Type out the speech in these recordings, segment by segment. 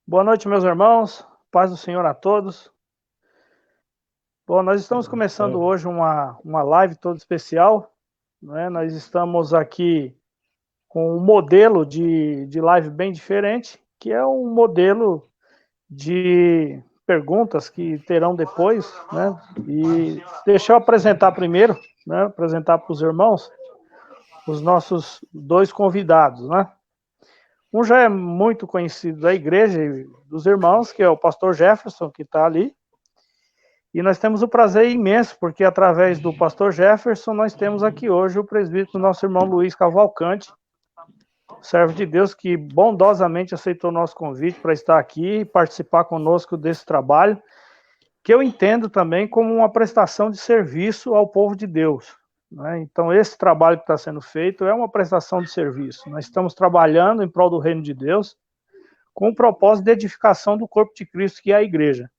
Boa noite, meus irmãos. Paz do Senhor a todos. Bom, nós estamos começando hoje uma live toda especial, né? Nós estamos aqui com um modelo de live bem diferente, que é um modelo de perguntas que terão depois, né? E deixa eu apresentar primeiro, né? Apresentar para os irmãos os nossos dois convidados, né? Um já é muito conhecido da igreja e dos irmãos, que é o pastor Jefferson, que está ali. E nós temos o prazer imenso, porque através do pastor Jefferson, nós temos aqui hoje o presbítero, nosso irmão Luiz Cavalcante, servo de Deus, que bondosamente aceitou o nosso convite para estar aqui e participar conosco desse trabalho, que eu entendo também como uma prestação de serviço ao povo de Deus, né? Então, esse trabalho que está sendo feito é uma prestação de serviço. Nós estamos trabalhando em prol do reino de Deus, com o propósito de edificação do corpo de Cristo, que é a igreja.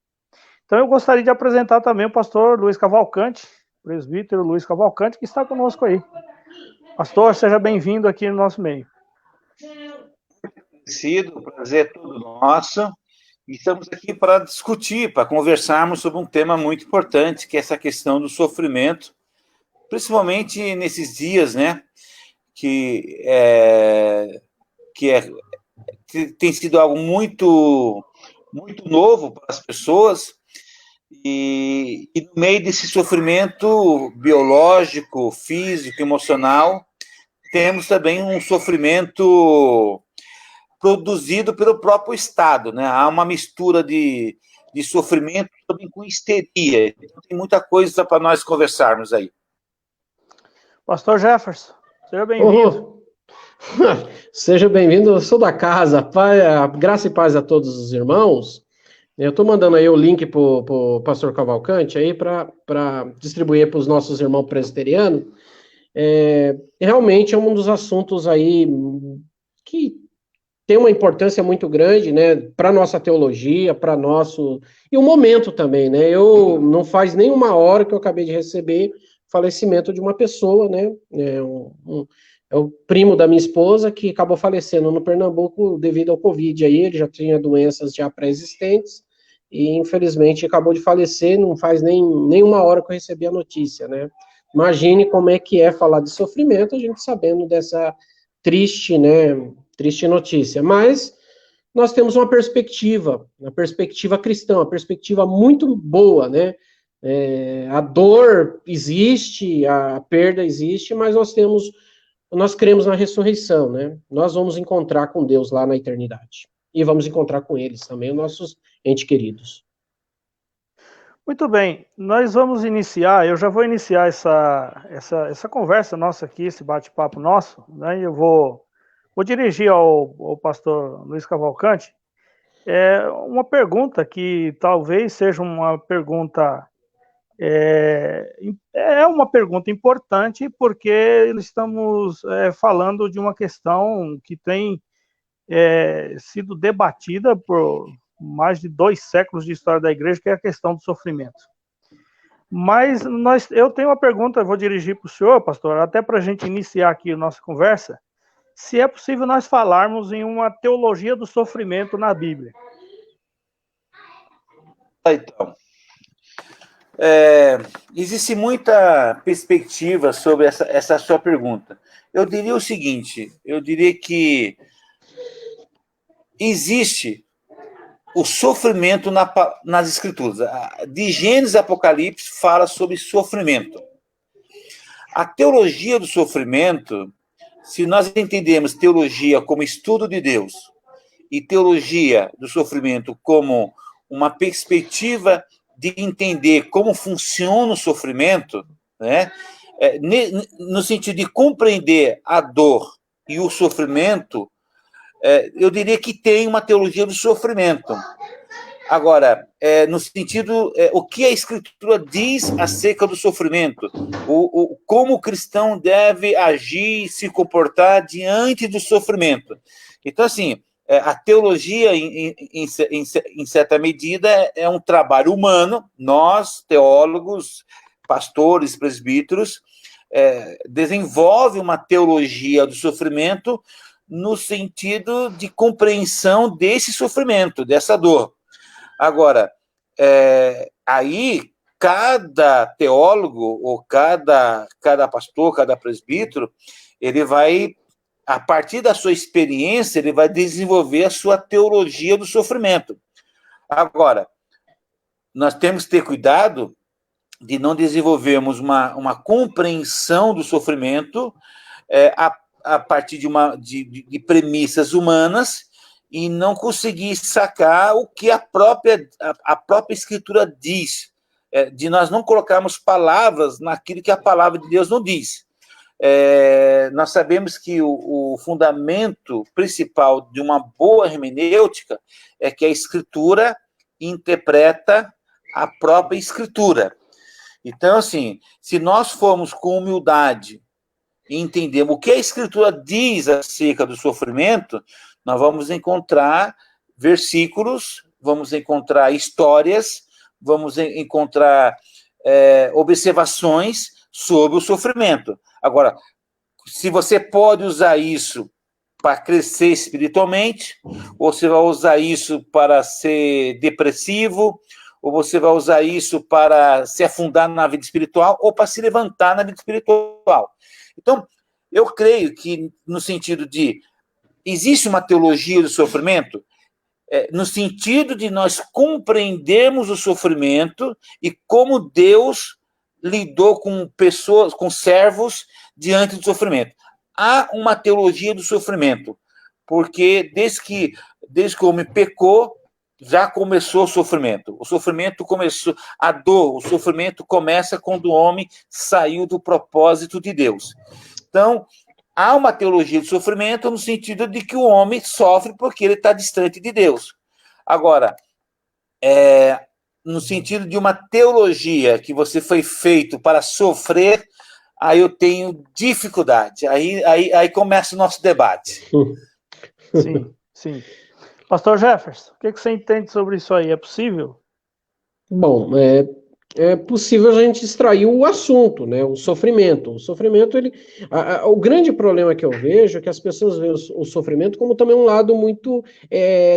Então, eu gostaria de apresentar também o pastor Luiz Cavalcante, presbítero Luiz Cavalcante, que está conosco aí. Pastor, seja bem-vindo aqui no nosso meio. O prazer é todo nosso. E estamos aqui para discutir, para conversarmos sobre um tema muito importante, que é essa questão do sofrimento, principalmente nesses dias, né, que tem sido algo muito, muito novo para as pessoas, e no meio desse sofrimento biológico, físico, emocional, temos também um sofrimento produzido pelo próprio Estado, né? Há uma mistura de sofrimento também com histeria. Então, tem muita coisa para nós conversarmos aí. Pastor Jefferson, seja bem-vindo. Seja bem-vindo, eu sou da casa. Graça e paz a todos os irmãos. Eu estou mandando aí o link para o pastor Cavalcante aí para distribuir para os nossos irmãos presbiterianos. Realmente é um dos assuntos aí que tem uma importância muito grande, né, para nossa teologia, para nosso... E o momento também, né, não faz nem uma hora que eu acabei de receber falecimento de uma pessoa, né, é o primo da minha esposa que acabou falecendo no Pernambuco devido ao Covid aí, ele já tinha doenças já pré-existentes e infelizmente acabou de falecer, não faz nem uma hora que eu recebi a notícia, né. Imagine como é que é falar de sofrimento, a gente sabendo dessa triste, né, triste notícia, mas nós temos uma perspectiva cristã, uma perspectiva muito boa, né? A dor existe, a perda existe, mas nós cremos na ressurreição, né? Nós vamos encontrar com Deus lá na eternidade. E vamos encontrar com eles também, os nossos entes queridos. Muito bem, nós vamos iniciar, eu já vou iniciar essa conversa nossa aqui, esse bate-papo nosso, né? Eu vou dirigir ao pastor Luiz Cavalcante uma pergunta que talvez seja uma pergunta uma pergunta importante, porque estamos falando de uma questão que tem sido debatida por mais de 2 séculos de história da igreja, que é a questão do sofrimento. Mas eu tenho uma pergunta, eu vou dirigir para o senhor, pastor, até para a gente iniciar aqui a nossa conversa, se é possível nós falarmos em uma teologia do sofrimento na Bíblia. Então, existe muita perspectiva sobre essa sua pergunta. Eu diria o seguinte, eu diria que existe o sofrimento nas Escrituras. De Gênesis a Apocalipse fala sobre sofrimento. A teologia do sofrimento, se nós entendemos teologia como estudo de Deus e teologia do sofrimento como uma perspectiva de entender como funciona o sofrimento, né? No sentido de compreender a dor e o sofrimento, eu diria que tem uma teologia do sofrimento. Agora, no sentido, o que a Escritura diz acerca do sofrimento, como o cristão deve agir e se comportar diante do sofrimento. Então, assim, a teologia, em certa medida, é um trabalho humano. Nós, teólogos, pastores, presbíteros, desenvolve uma teologia do sofrimento no sentido de compreensão desse sofrimento, dessa dor. Agora, aí cada teólogo, ou cada pastor, cada presbítero, ele vai, a partir da sua experiência, ele vai desenvolver a sua teologia do sofrimento. Agora, nós temos que ter cuidado de não desenvolvermos uma compreensão do sofrimento a partir de premissas humanas e não conseguir sacar o que a própria Escritura diz, de nós não colocarmos palavras naquilo que a palavra de Deus não diz. Nós sabemos que o fundamento principal de uma boa hermenêutica é que a Escritura interpreta a própria Escritura. Então, assim, se nós formos com humildade e entendermos o que a Escritura diz acerca do sofrimento, nós vamos encontrar versículos, vamos encontrar histórias, vamos encontrar observações sobre o sofrimento. Agora, se você pode usar isso para crescer espiritualmente, ou você vai usar isso para ser depressivo, ou você vai usar isso para se afundar na vida espiritual, ou para se levantar na vida espiritual. Então, eu creio que, no sentido de, existe uma teologia do sofrimento, no sentido de nós compreendermos o sofrimento e como Deus lidou com pessoas, com servos, diante do sofrimento. Há uma teologia do sofrimento, porque desde que o homem pecou, já começou o sofrimento. O sofrimento começou, a dor, o sofrimento começa quando o homem saiu do propósito de Deus. Então, há uma teologia do sofrimento no sentido de que o homem sofre porque ele está distante de Deus. Agora, no sentido de uma teologia que você foi feito para sofrer, aí eu tenho dificuldade. Aí começa o nosso debate. Sim, sim. Pastor Jefferson, o que você entende sobre isso aí? É possível? Bom, é possível a gente extrair o assunto, né? O sofrimento. O sofrimento, o grande problema que eu vejo é que as pessoas veem o sofrimento como também um lado muito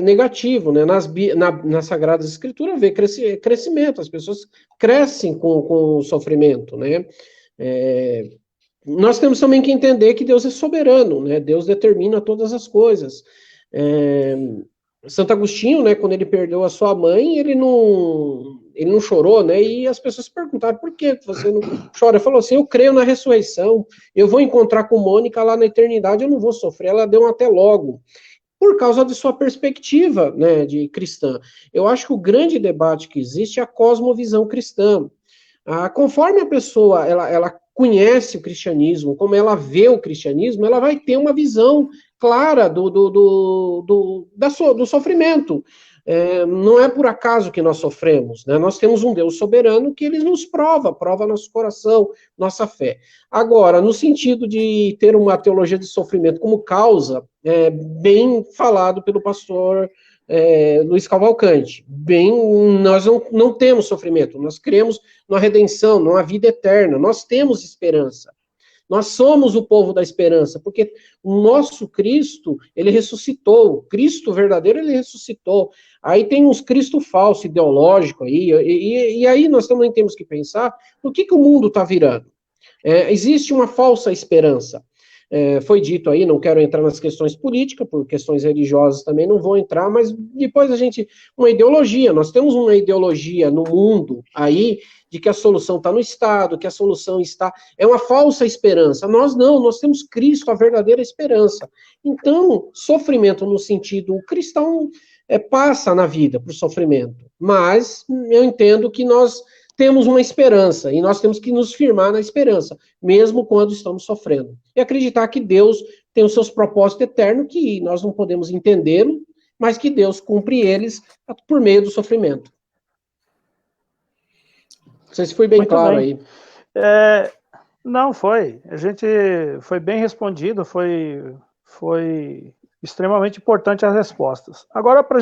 negativo, né? Nas Sagradas Escrituras vê crescimento, as pessoas crescem com o sofrimento, né? Nós temos também que entender que Deus é soberano, né? Deus determina todas as coisas. Santo Agostinho, né, quando ele perdeu a sua mãe, ele não chorou, né, e as pessoas perguntaram, por que você não chora? Ele falou assim, eu creio na ressurreição, eu vou encontrar com Mônica lá na eternidade, eu não vou sofrer, ela deu um até logo, por causa de sua perspectiva, né, de cristã. Eu acho que o grande debate que existe é a cosmovisão cristã. Conforme a pessoa, ela conhece o cristianismo, como ela vê o cristianismo, ela vai ter uma visão clara do sofrimento. Não é por acaso que nós sofremos, né? Nós temos um Deus soberano que ele nos prova nosso coração, nossa fé. Agora, no sentido de ter uma teologia de sofrimento como causa, bem falado pelo pastor Luiz Cavalcante. Nós não temos sofrimento, nós cremos na redenção, numa vida eterna, nós temos esperança. Nós somos o povo da esperança, porque o nosso Cristo, ele ressuscitou, o Cristo verdadeiro, ele ressuscitou. Aí tem uns Cristo falso, ideológico aí, e aí nós também temos que pensar no que o mundo está virando. Existe uma falsa esperança. Foi dito aí, não quero entrar nas questões políticas, por questões religiosas também não vou entrar, mas depois uma ideologia, nós temos uma ideologia no mundo aí, de que a solução está no Estado, que a solução é uma falsa esperança. Nós não, nós temos Cristo, a verdadeira esperança. Então, sofrimento no sentido, o cristão passa na vida por sofrimento, mas eu entendo que nós temos uma esperança, e nós temos que nos firmar na esperança, mesmo quando estamos sofrendo. E acreditar que Deus tem os seus propósitos eternos, que nós não podemos entendê-lo, mas que Deus cumpre eles por meio do sofrimento. Não sei se foi bem claro aí. Não, foi. A gente foi bem respondido, foi extremamente importante as respostas. Agora, para a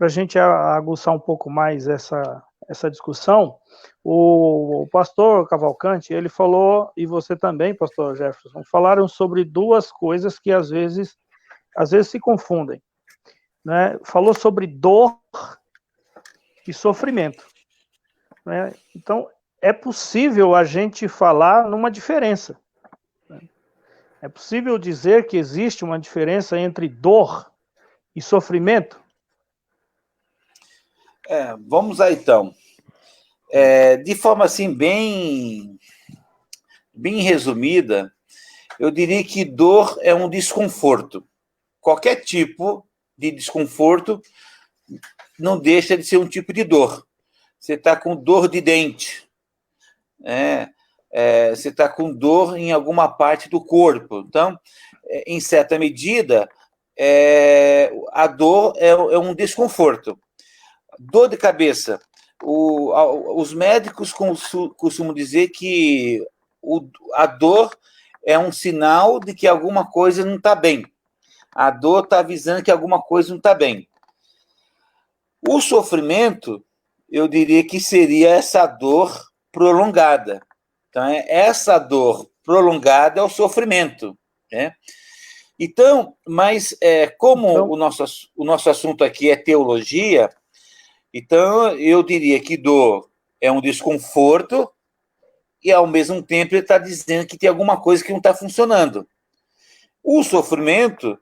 gente aguçar um pouco mais essa discussão, o pastor Cavalcante, ele falou, e você também, pastor Jefferson, falaram sobre duas coisas que às vezes se confundem, né? Falou sobre dor e sofrimento, né? Então, é possível a gente falar numa diferença, né? É possível dizer que existe uma diferença entre dor e sofrimento? Vamos lá, então. De forma assim, bem resumida, eu diria que dor é um desconforto. Qualquer tipo de desconforto não deixa de ser um tipo de dor. Você está com dor de dente, você está com dor em alguma parte do corpo. Então, em certa medida, a dor é um desconforto. Dor de cabeça. Os médicos costumam dizer que a dor é um sinal de que alguma coisa não está bem. A dor está avisando que alguma coisa não está bem. O sofrimento, eu diria que seria essa dor prolongada. Então, essa dor prolongada é o sofrimento, né? Então, mas como o nosso assunto aqui é teologia, então eu diria que dor é um desconforto e, ao mesmo tempo, ele está dizendo que tem alguma coisa que não está funcionando. O sofrimento,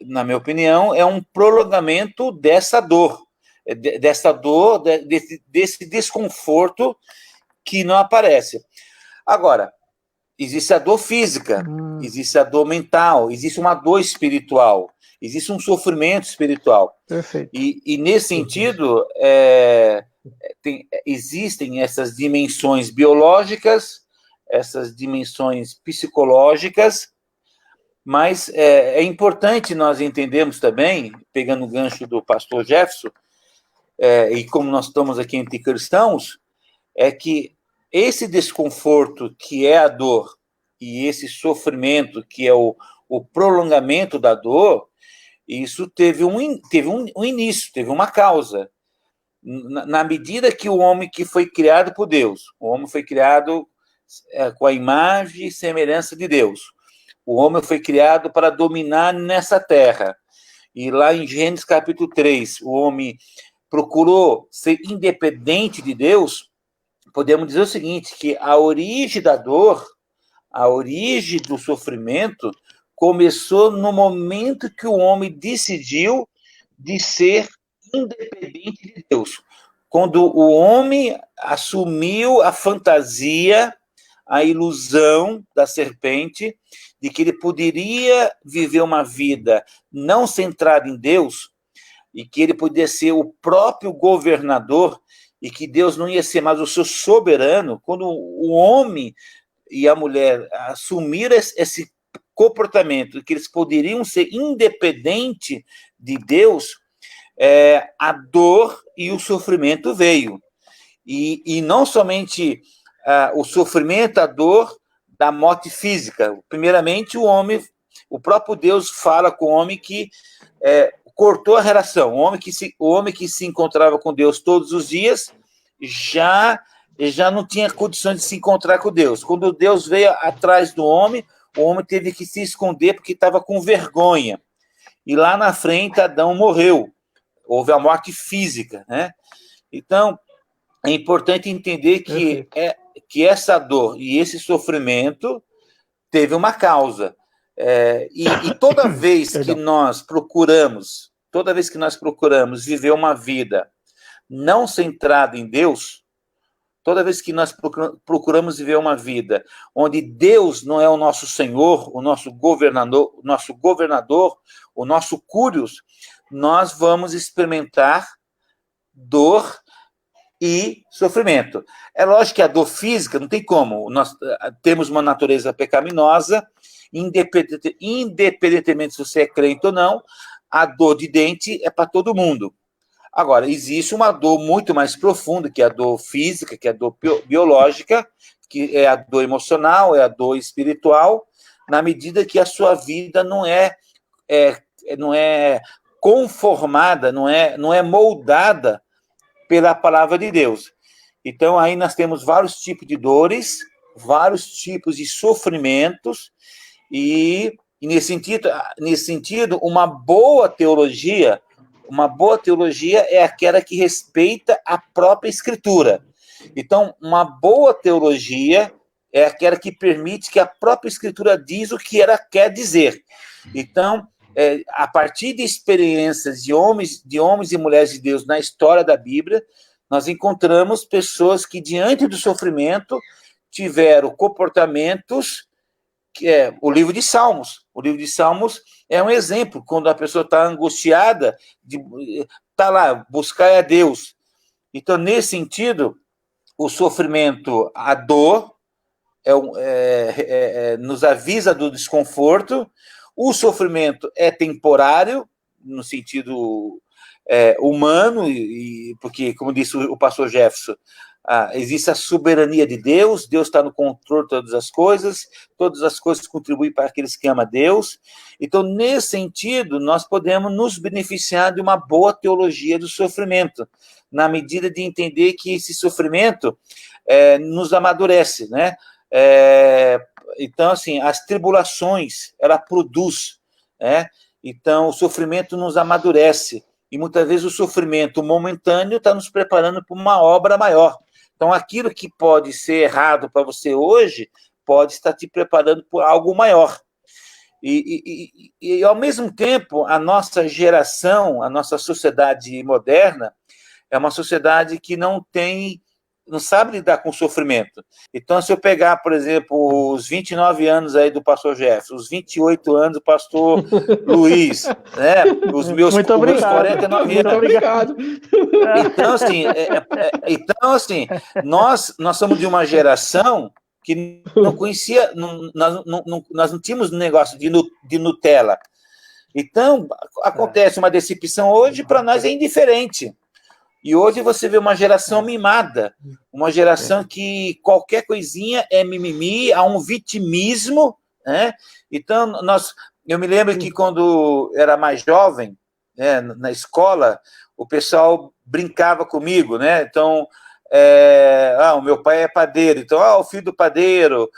na minha opinião, é um prolongamento dessa dor, desse desconforto que não aparece. Agora, existe a dor física, existe a dor mental, existe uma dor espiritual, existe um sofrimento espiritual. Perfeito. E nesse sentido, existem essas dimensões biológicas, essas dimensões psicológicas, mas é importante nós entendermos também, pegando o gancho do pastor Jefferson, e como nós estamos aqui entre cristãos, é que esse desconforto que é a dor e esse sofrimento que é o prolongamento da dor, isso teve um início, teve uma causa. Na medida que o homem que foi criado por Deus, o homem foi criado com a imagem e semelhança de Deus. O homem foi criado para dominar nessa terra. E lá em Gênesis capítulo 3, o homem procurou ser independente de Deus. Podemos dizer o seguinte, que a origem da dor, a origem do sofrimento, começou no momento que o homem decidiu de ser independente de Deus. Quando o homem assumiu a fantasia, a ilusão da serpente, de que ele poderia viver uma vida não centrada em Deus, e que ele poderia ser o próprio governador, e que Deus não ia ser mais o seu soberano. Quando o homem e a mulher assumiram esse comportamento, que eles poderiam ser independentes de Deus, a dor e o sofrimento veio. E não somente o sofrimento, a dor da morte física. Primeiramente, o próprio Deus fala com o homem que cortou a relação. O homem que se encontrava com Deus todos os dias já não tinha condições de se encontrar com Deus. Quando Deus veio atrás do homem, o homem teve que se esconder porque estava com vergonha. E lá na frente, Adão morreu. Houve a morte física, né? Então, é importante entender que essa dor e esse sofrimento teve uma causa. E toda vez que nós procuramos viver uma vida não centrada em Deus, toda vez que nós procuramos viver uma vida onde Deus não é o nosso Senhor, o nosso governador, o nosso Curios, nós vamos experimentar dor e sofrimento. É lógico que a dor física não tem como. Nós temos uma natureza pecaminosa, independentemente se você é crente ou não, a dor de dente é para todo mundo. Agora, existe uma dor muito mais profunda, que é a dor física, que é a dor biológica, que é a dor emocional, é a dor espiritual, na medida que a sua vida não é conformada, não é moldada pela palavra de Deus. Então, aí nós temos vários tipos de dores, vários tipos de sofrimentos, e nesse sentido, uma boa teologia é aquela que respeita a própria Escritura. Então, uma boa teologia é aquela que permite que a própria Escritura diz o que ela quer dizer. Então, a partir de experiências de homens e mulheres de Deus na história da Bíblia, nós encontramos pessoas que, diante do sofrimento, tiveram comportamentos, que é o livro de Salmos. O livro de Salmos é um exemplo, quando a pessoa está angustiada, está lá, buscar a Deus. Então, nesse sentido, o sofrimento, a dor, nos avisa do desconforto. O sofrimento é temporário, no sentido humano, porque, como disse o pastor Jefferson, existe a soberania de Deus, Deus está no controle de todas as coisas contribuem para aqueles que amam a Deus. Então, nesse sentido, nós podemos nos beneficiar de uma boa teologia do sofrimento, na medida de entender que esse sofrimento nos amadurece, né? Então, assim, as tribulações, ela produz, né? Então, o sofrimento nos amadurece, e muitas vezes o sofrimento momentâneo está nos preparando para uma obra maior. Então, aquilo que pode ser errado para você hoje, pode estar te preparando para algo maior. E, ao mesmo tempo, a nossa geração, a nossa sociedade moderna, é uma sociedade que não sabe lidar com o sofrimento. Então, se eu pegar, por exemplo, os 29 anos aí do pastor Jefferson, os 28 anos do pastor Luiz, né? Os meus 49 anos. Muito obrigado. Então, assim, nós somos de uma geração que não conhecia, nós não tínhamos negócio de Nutella. Então, acontece uma decepção hoje, para nós é indiferente. E hoje você vê uma geração mimada, uma geração que qualquer coisinha é mimimi, há um vitimismo, né? Então, eu me lembro que quando era mais jovem, né, na escola, o pessoal brincava comigo, né? Então, o meu pai é padeiro, então, o filho do padeiro,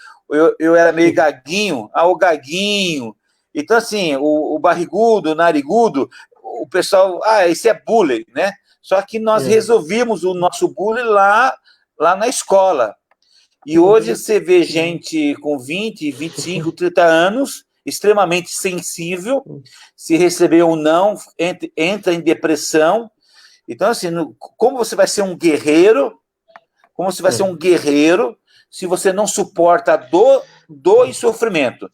eu era meio gaguinho, o gaguinho. Então, assim, o barrigudo, o narigudo, o pessoal, esse é bullying, né? Só que nós resolvimos o nosso bullying lá na escola. E hoje você vê gente com 20, 25, 30 anos, extremamente sensível, se receber ou não, entra em depressão. Então, assim, como você vai ser um guerreiro? Como você vai ser um guerreiro se você não suporta dor e sofrimento?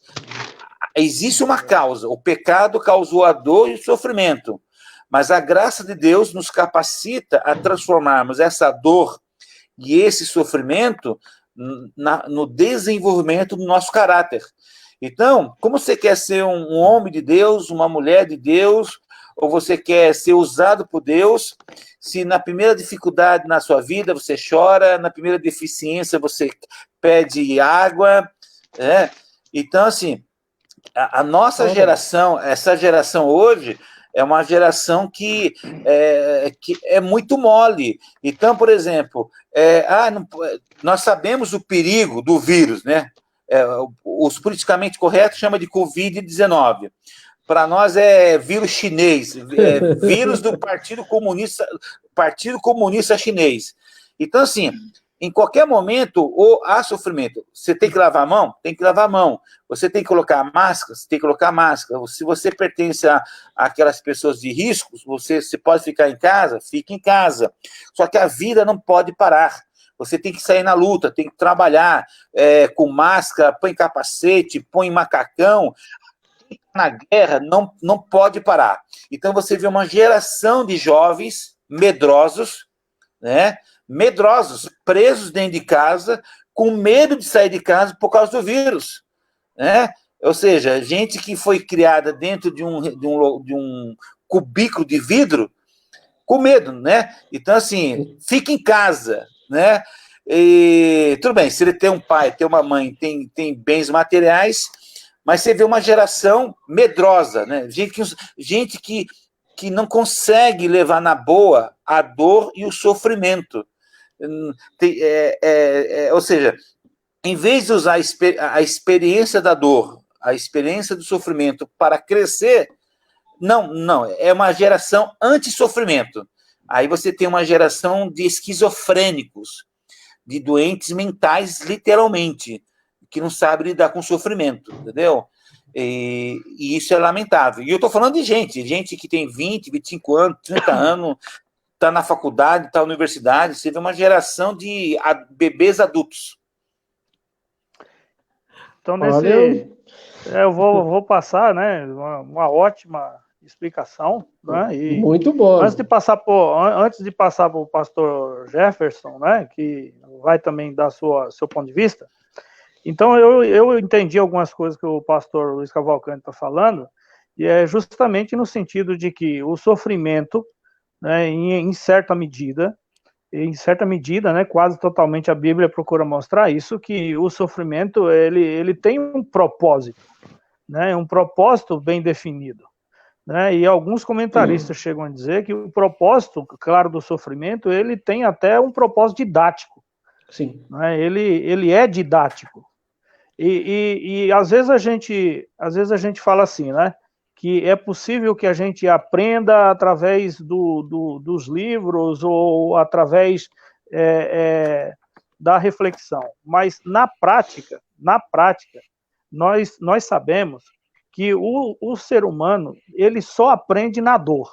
Existe uma causa. O pecado causou a dor e o sofrimento. Mas a graça de Deus nos capacita a transformarmos essa dor e esse sofrimento no desenvolvimento do nosso caráter. Então, como você quer ser um homem de Deus, uma mulher de Deus, ou você quer ser usado por Deus, se na primeira dificuldade na sua vida você chora, na primeira deficiência você pede água, né? Então, assim, a nossa geração, essa geração hoje, é uma geração que é muito mole. Então, por exemplo, nós sabemos o perigo do vírus, né? Os politicamente corretos chamam de Covid-19. Para nós é vírus chinês, vírus do Partido Comunista Chinês. Então, assim, em qualquer momento, ou há sofrimento. Você tem que lavar a mão? Tem que lavar a mão. Você tem que colocar máscara? Você tem que colocar máscara. Se você pertence àquelas pessoas de riscos, você pode ficar em casa? Fique em casa. Só que a vida não pode parar. Você tem que sair na luta, tem que trabalhar com máscara, põe capacete, põe macacão. Na guerra não pode parar. Então você vê uma geração de jovens medrosos, né? Medrosos, presos dentro de casa, com medo de sair de casa por causa do vírus, né? Ou seja, gente que foi criada dentro de um cubículo de vidro, com medo, né? Então, assim, fica em casa, né? E, tudo bem, se ele tem um pai, tem uma mãe, tem bens materiais, mas você vê uma geração medrosa, né? Gente que que não consegue levar na boa a dor e o sofrimento. Ou seja, em vez de usar a experiência da dor, a experiência do sofrimento para crescer, não, é uma geração anti-sofrimento. Aí você tem uma geração de esquizofrênicos, de doentes mentais, literalmente, que não sabe lidar com sofrimento, entendeu? E isso é lamentável. E eu estou falando de gente que tem 20, 25 anos, 30 anos, está na faculdade, está na universidade, você vê uma geração de bebês adultos. Então, eu vou passar, né, uma ótima explicação, né? E muito bom. Antes de passar para o pastor Jefferson, né, que vai também dar seu ponto de vista. Então, eu entendi algumas coisas que o pastor Luiz Cavalcante está falando, e é justamente no sentido de que o sofrimento, né, em certa medida, né, quase totalmente a Bíblia procura mostrar isso, que o sofrimento ele tem um propósito, né, um propósito bem definido. Né, e alguns comentaristas chegam a dizer que o propósito, claro, do sofrimento, ele tem até um propósito didático. Sim. Né, ele é didático. E às vezes a gente fala assim, né? Que é possível que a gente aprenda através dos livros ou através da reflexão. Mas na prática, nós sabemos que o ser humano ele só aprende na dor.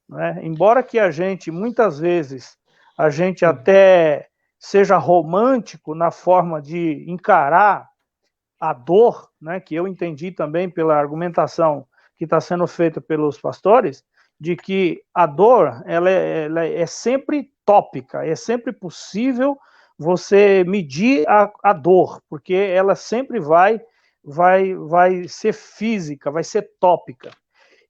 Né? Embora que a gente, muitas vezes, a gente até seja romântico na forma de encarar a dor, né, que eu entendi também pela argumentação que está sendo feita pelos pastores, de que a dor ela é sempre tópica, é sempre possível você medir a dor, porque ela sempre vai ser física, vai ser tópica.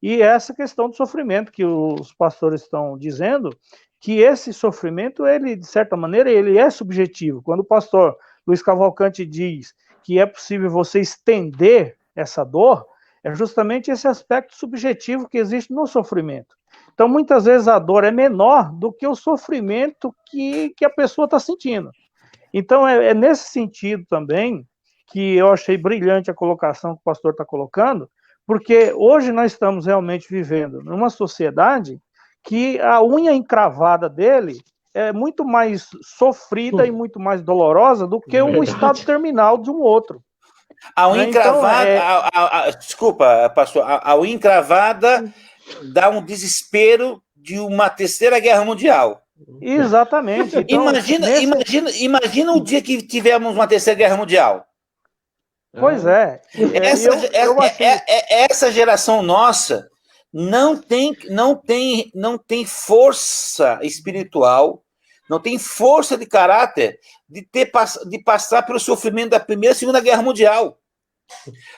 E essa questão do sofrimento que os pastores estão dizendo, que esse sofrimento, ele, de certa maneira, ele é subjetivo. Quando o pastor Luiz Cavalcante diz que é possível você estender essa dor, é justamente esse aspecto subjetivo que existe no sofrimento. Então, muitas vezes a dor é menor do que o sofrimento que a pessoa está sentindo. Então, é nesse sentido também que eu achei brilhante a colocação que o pastor está colocando, porque hoje nós estamos realmente vivendo numa sociedade que a unha encravada dele é muito mais sofrida e muito mais dolorosa do que o estado terminal de um outro. A unha encravada, desculpa, pastor, a unha encravada dá um desespero de uma terceira guerra mundial. Exatamente. Então, imagina o dia que tivermos uma terceira guerra mundial. Pois é. Essa geração nossa não tem força espiritual, não tem força de caráter de passar pelo sofrimento da Primeira e Segunda Guerra Mundial.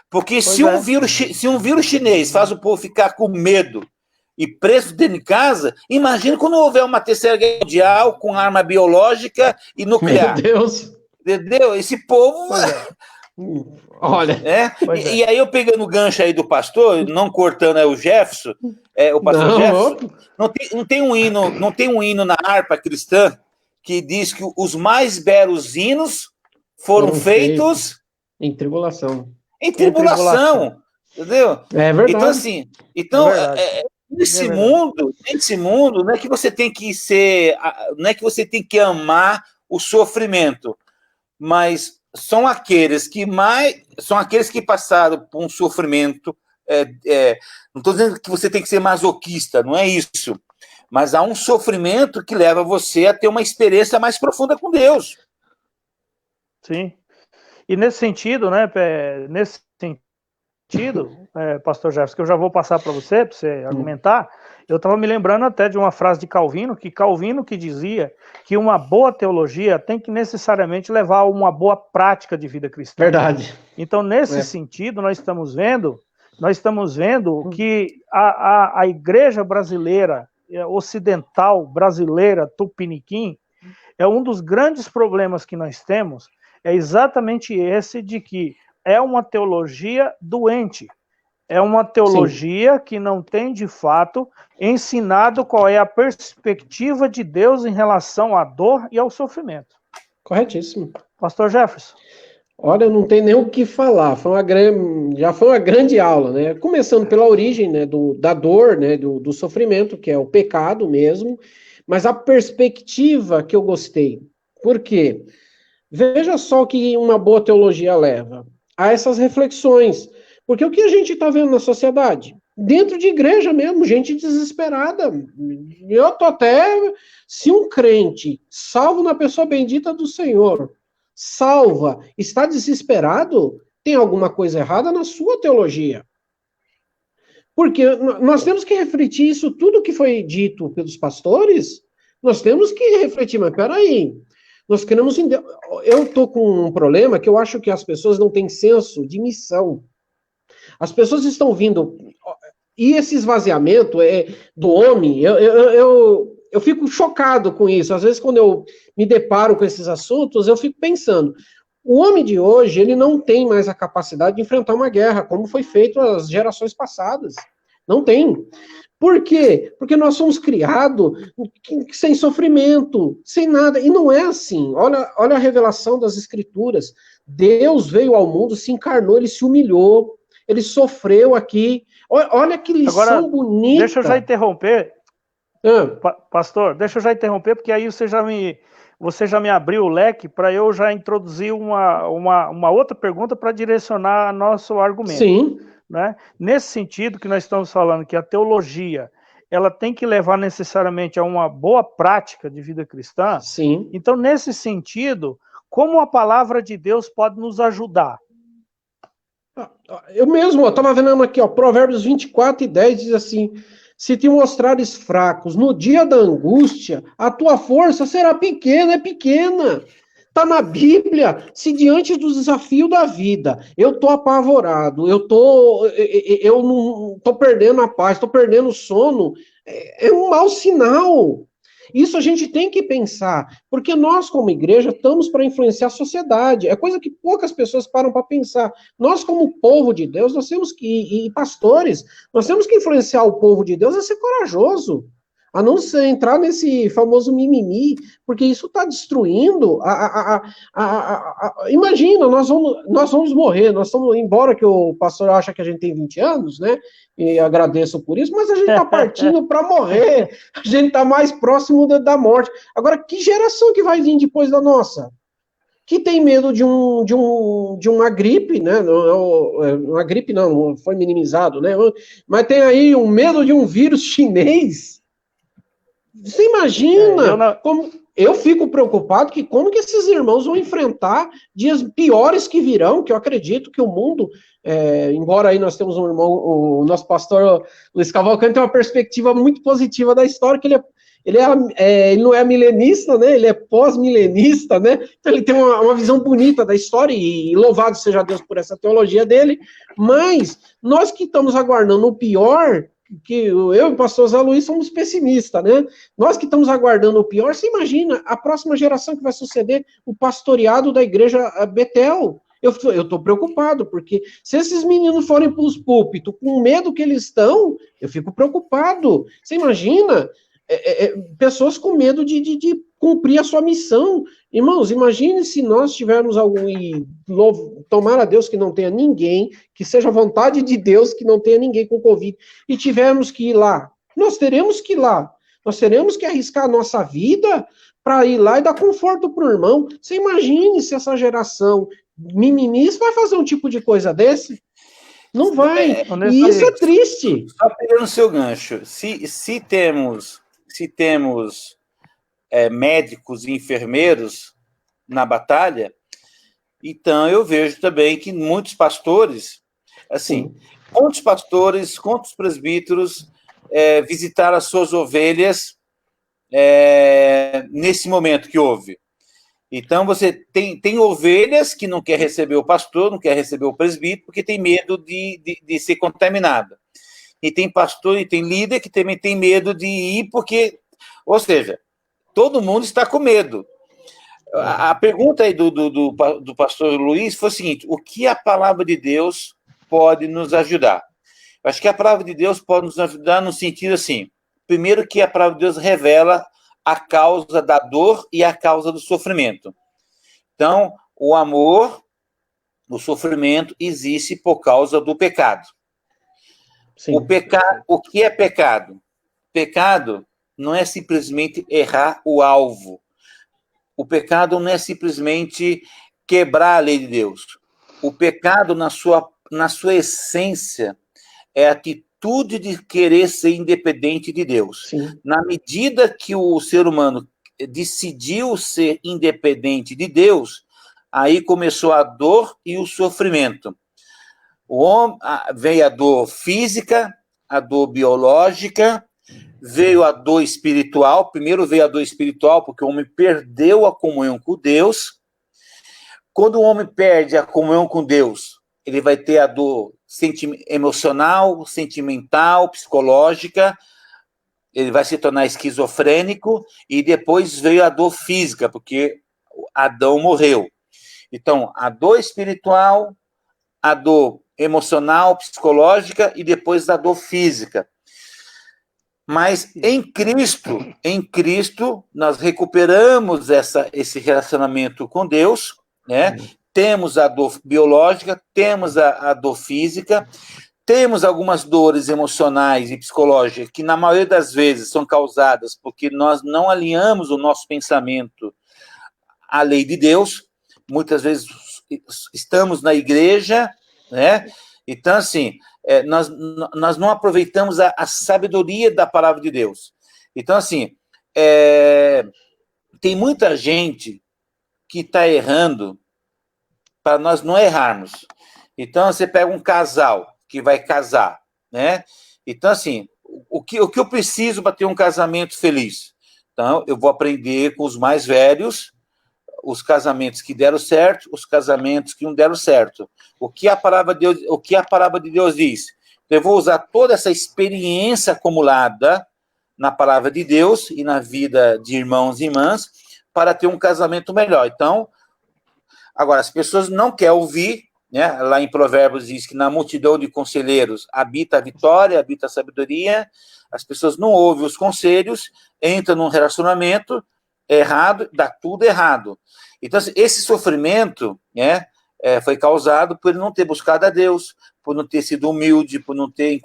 Porque se um vírus chinês faz o povo ficar com medo e preso dentro de casa, imagina quando houver uma terceira guerra mundial com arma biológica e nuclear. Meu Deus! Entendeu? Esse povo... Olha. E aí eu pegando o gancho aí do pastor, não cortando o Jefferson, o pastor Jefferson, não tem um hino na harpa cristã que diz que os mais belos hinos foram feitos em tribulação. Em tribulação, entendeu? É verdade. Então, assim, nesse mundo, não é que você tem que não é que você tem que amar o sofrimento, mas são aqueles que passaram por um sofrimento. Não estou dizendo que você tem que ser masoquista, não é isso. Mas há um sofrimento que leva você a ter uma experiência mais profunda com Deus. Sim. E nesse sentido, né, pastor Jefferson, que eu já vou passar para você argumentar, eu estava me lembrando até de uma frase de Calvino que dizia que uma boa teologia tem que necessariamente levar a uma boa prática de vida cristã. Verdade. Então, nesse sentido, nós estamos vendo que a igreja brasileira, ocidental brasileira, tupiniquim, é um dos grandes problemas que nós temos, é exatamente esse de que é uma teologia doente. é uma teologia que não tem, de fato, ensinado qual é a perspectiva de Deus em relação à dor e ao sofrimento. Corretíssimo. Pastor Jefferson. Olha, não tem nem o que falar, já foi uma grande aula, né? Começando pela origem, né, da dor, né, do sofrimento, que é o pecado mesmo, mas a perspectiva que eu gostei. Por quê? Veja só o que uma boa teologia leva a essas reflexões. Porque o que a gente está vendo na sociedade? Dentro de igreja mesmo, gente desesperada. Eu tô até... Se um crente, salvo na pessoa bendita do Senhor, salva, está desesperado, tem alguma coisa errada na sua teologia. Porque nós temos que refletir isso, tudo que foi dito pelos pastores, nós temos que refletir, mas peraí, nós queremos... Eu estou com um problema que eu acho que as pessoas não têm senso de missão. As pessoas estão vindo... E esse esvaziamento do homem, eu fico chocado com isso. Às vezes, quando eu me deparo com esses assuntos, eu fico pensando, o homem de hoje, ele não tem mais a capacidade de enfrentar uma guerra, como foi feito as gerações passadas. Não tem. Por quê? Porque nós somos criados sem sofrimento, sem nada. E não é assim. Olha a revelação das Escrituras. Deus veio ao mundo, se encarnou, ele se humilhou, ele sofreu aqui. Olha que lição agora, bonita. Deixa eu já interromper. Pastor, deixa eu já interromper, porque aí você já me abriu o leque para eu já introduzir uma outra pergunta para direcionar nosso argumento. Sim. Né? Nesse sentido que nós estamos falando, que a teologia ela tem que levar necessariamente a uma boa prática de vida cristã. Sim. Então, nesse sentido, como a palavra de Deus pode nos ajudar? Eu mesmo estava vendo aqui, Provérbios 24:10 diz assim: se te mostrares fracos no dia da angústia, a tua força será pequena, é pequena. Está na Bíblia. Se diante do desafio da vida, eu estou apavorado, eu não estou perdendo a paz, estou perdendo o sono, é um mau sinal. Isso a gente tem que pensar, porque nós, como igreja, estamos para influenciar a sociedade. É coisa que poucas pessoas param para pensar. Nós, como povo de Deus, nós temos que, e pastores, nós temos que influenciar o povo de Deus a ser corajoso, a não entrar nesse famoso mimimi, porque isso está destruindo imagina, nós vamos morrer, nós estamos, embora que o pastor acha que a gente tem 20 anos, né, e agradeço por isso, mas a gente está partindo para morrer, a gente está mais próximo da morte. Agora, que geração que vai vir depois da nossa? Que tem medo de uma gripe, né? Uma gripe não foi minimizado, né? Mas tem aí um medo de um vírus chinês. Você imagina como... Eu fico preocupado como que esses irmãos vão enfrentar dias piores que virão, que eu acredito que o mundo, embora aí nós temos um irmão, o nosso pastor Luiz Cavalcante tem uma perspectiva muito positiva da história, que ele não é milenista, né? Ele é pós-milenista, né? Então ele tem uma visão bonita da história, e louvado seja Deus por essa teologia dele, mas nós que estamos aguardando o pior... que eu e o pastor Zé Luiz somos pessimistas, né? Nós que estamos aguardando o pior, você imagina a próxima geração que vai suceder o pastoreado da igreja Betel. Eu estou preocupado, porque se esses meninos forem para os púlpitos com o medo que eles estão, eu fico preocupado. Você imagina pessoas com medo de cumprir a sua missão. Irmãos, imagine se nós tivermos tomara a Deus que não tenha ninguém, que seja a vontade de Deus que não tenha ninguém com Covid, e tivermos que ir lá. Nós teremos que ir lá. Nós teremos que arriscar a nossa vida para ir lá e dar conforto para o irmão. Você imagine se essa geração mimimis vai fazer um tipo de coisa desse? Não vai. E isso é triste. Só pegando o seu gancho, se temos médicos e enfermeiros na batalha, então eu vejo também que muitos pastores, assim, quantos pastores, quantos presbíteros visitaram as suas ovelhas nesse momento que houve? Então, você tem ovelhas que não quer receber o pastor, não quer receber o presbítero, porque tem medo de ser contaminada. E tem pastor e tem líder que também tem medo de ir, porque... Ou seja, todo mundo está com medo. A pergunta aí do pastor Luiz foi o seguinte: o que a palavra de Deus pode nos ajudar? Acho que a palavra de Deus pode nos ajudar no sentido assim, primeiro que a palavra de Deus revela a causa da dor e a causa do sofrimento. Então, o amor, o sofrimento existe por causa do pecado. Sim. O que é pecado? Pecado não é simplesmente errar o alvo. O pecado não é simplesmente quebrar a lei de Deus. O pecado, na sua essência, é a atitude de querer ser independente de Deus. Sim. Na medida que o ser humano decidiu ser independente de Deus, aí começou a dor e o sofrimento. Veio a dor física, a dor biológica, veio a dor espiritual. Primeiro veio a dor espiritual, porque o homem perdeu a comunhão com Deus. Quando o homem perde a comunhão com Deus, ele vai ter a dor emocional, sentimental, psicológica, ele vai se tornar esquizofrênico, e depois veio a dor física, porque Adão morreu. Então, a dor espiritual, a dor emocional, psicológica, e depois a dor física. Mas em Cristo, nós recuperamos esse relacionamento com Deus, né? Temos a dor biológica, temos a dor física, temos algumas dores emocionais e psicológicas que, na maioria das vezes, são causadas porque nós não alinhamos o nosso pensamento à lei de Deus. Muitas vezes estamos na igreja, né? Então, assim, nós não aproveitamos a sabedoria da palavra de Deus. Então, assim, tem muita gente que está errando para nós não errarmos. Então, você pega um casal que vai casar, né? Então, assim, o que eu preciso para ter um casamento feliz? Então, eu vou aprender com os mais velhos, os casamentos que deram certo, os casamentos que não deram certo. O que a palavra de Deus diz? Eu vou usar toda essa experiência acumulada na palavra de Deus e na vida de irmãos e irmãs para ter um casamento melhor. Então, agora, as pessoas não querem ouvir, né? Lá em Provérbios diz que na multidão de conselheiros habita a vitória, habita a sabedoria. As pessoas não ouvem os conselhos, entram num relacionamento errado, dá tudo errado. Então, esse sofrimento, né, foi causado por ele não ter buscado a Deus, por não ter sido humilde, por não ter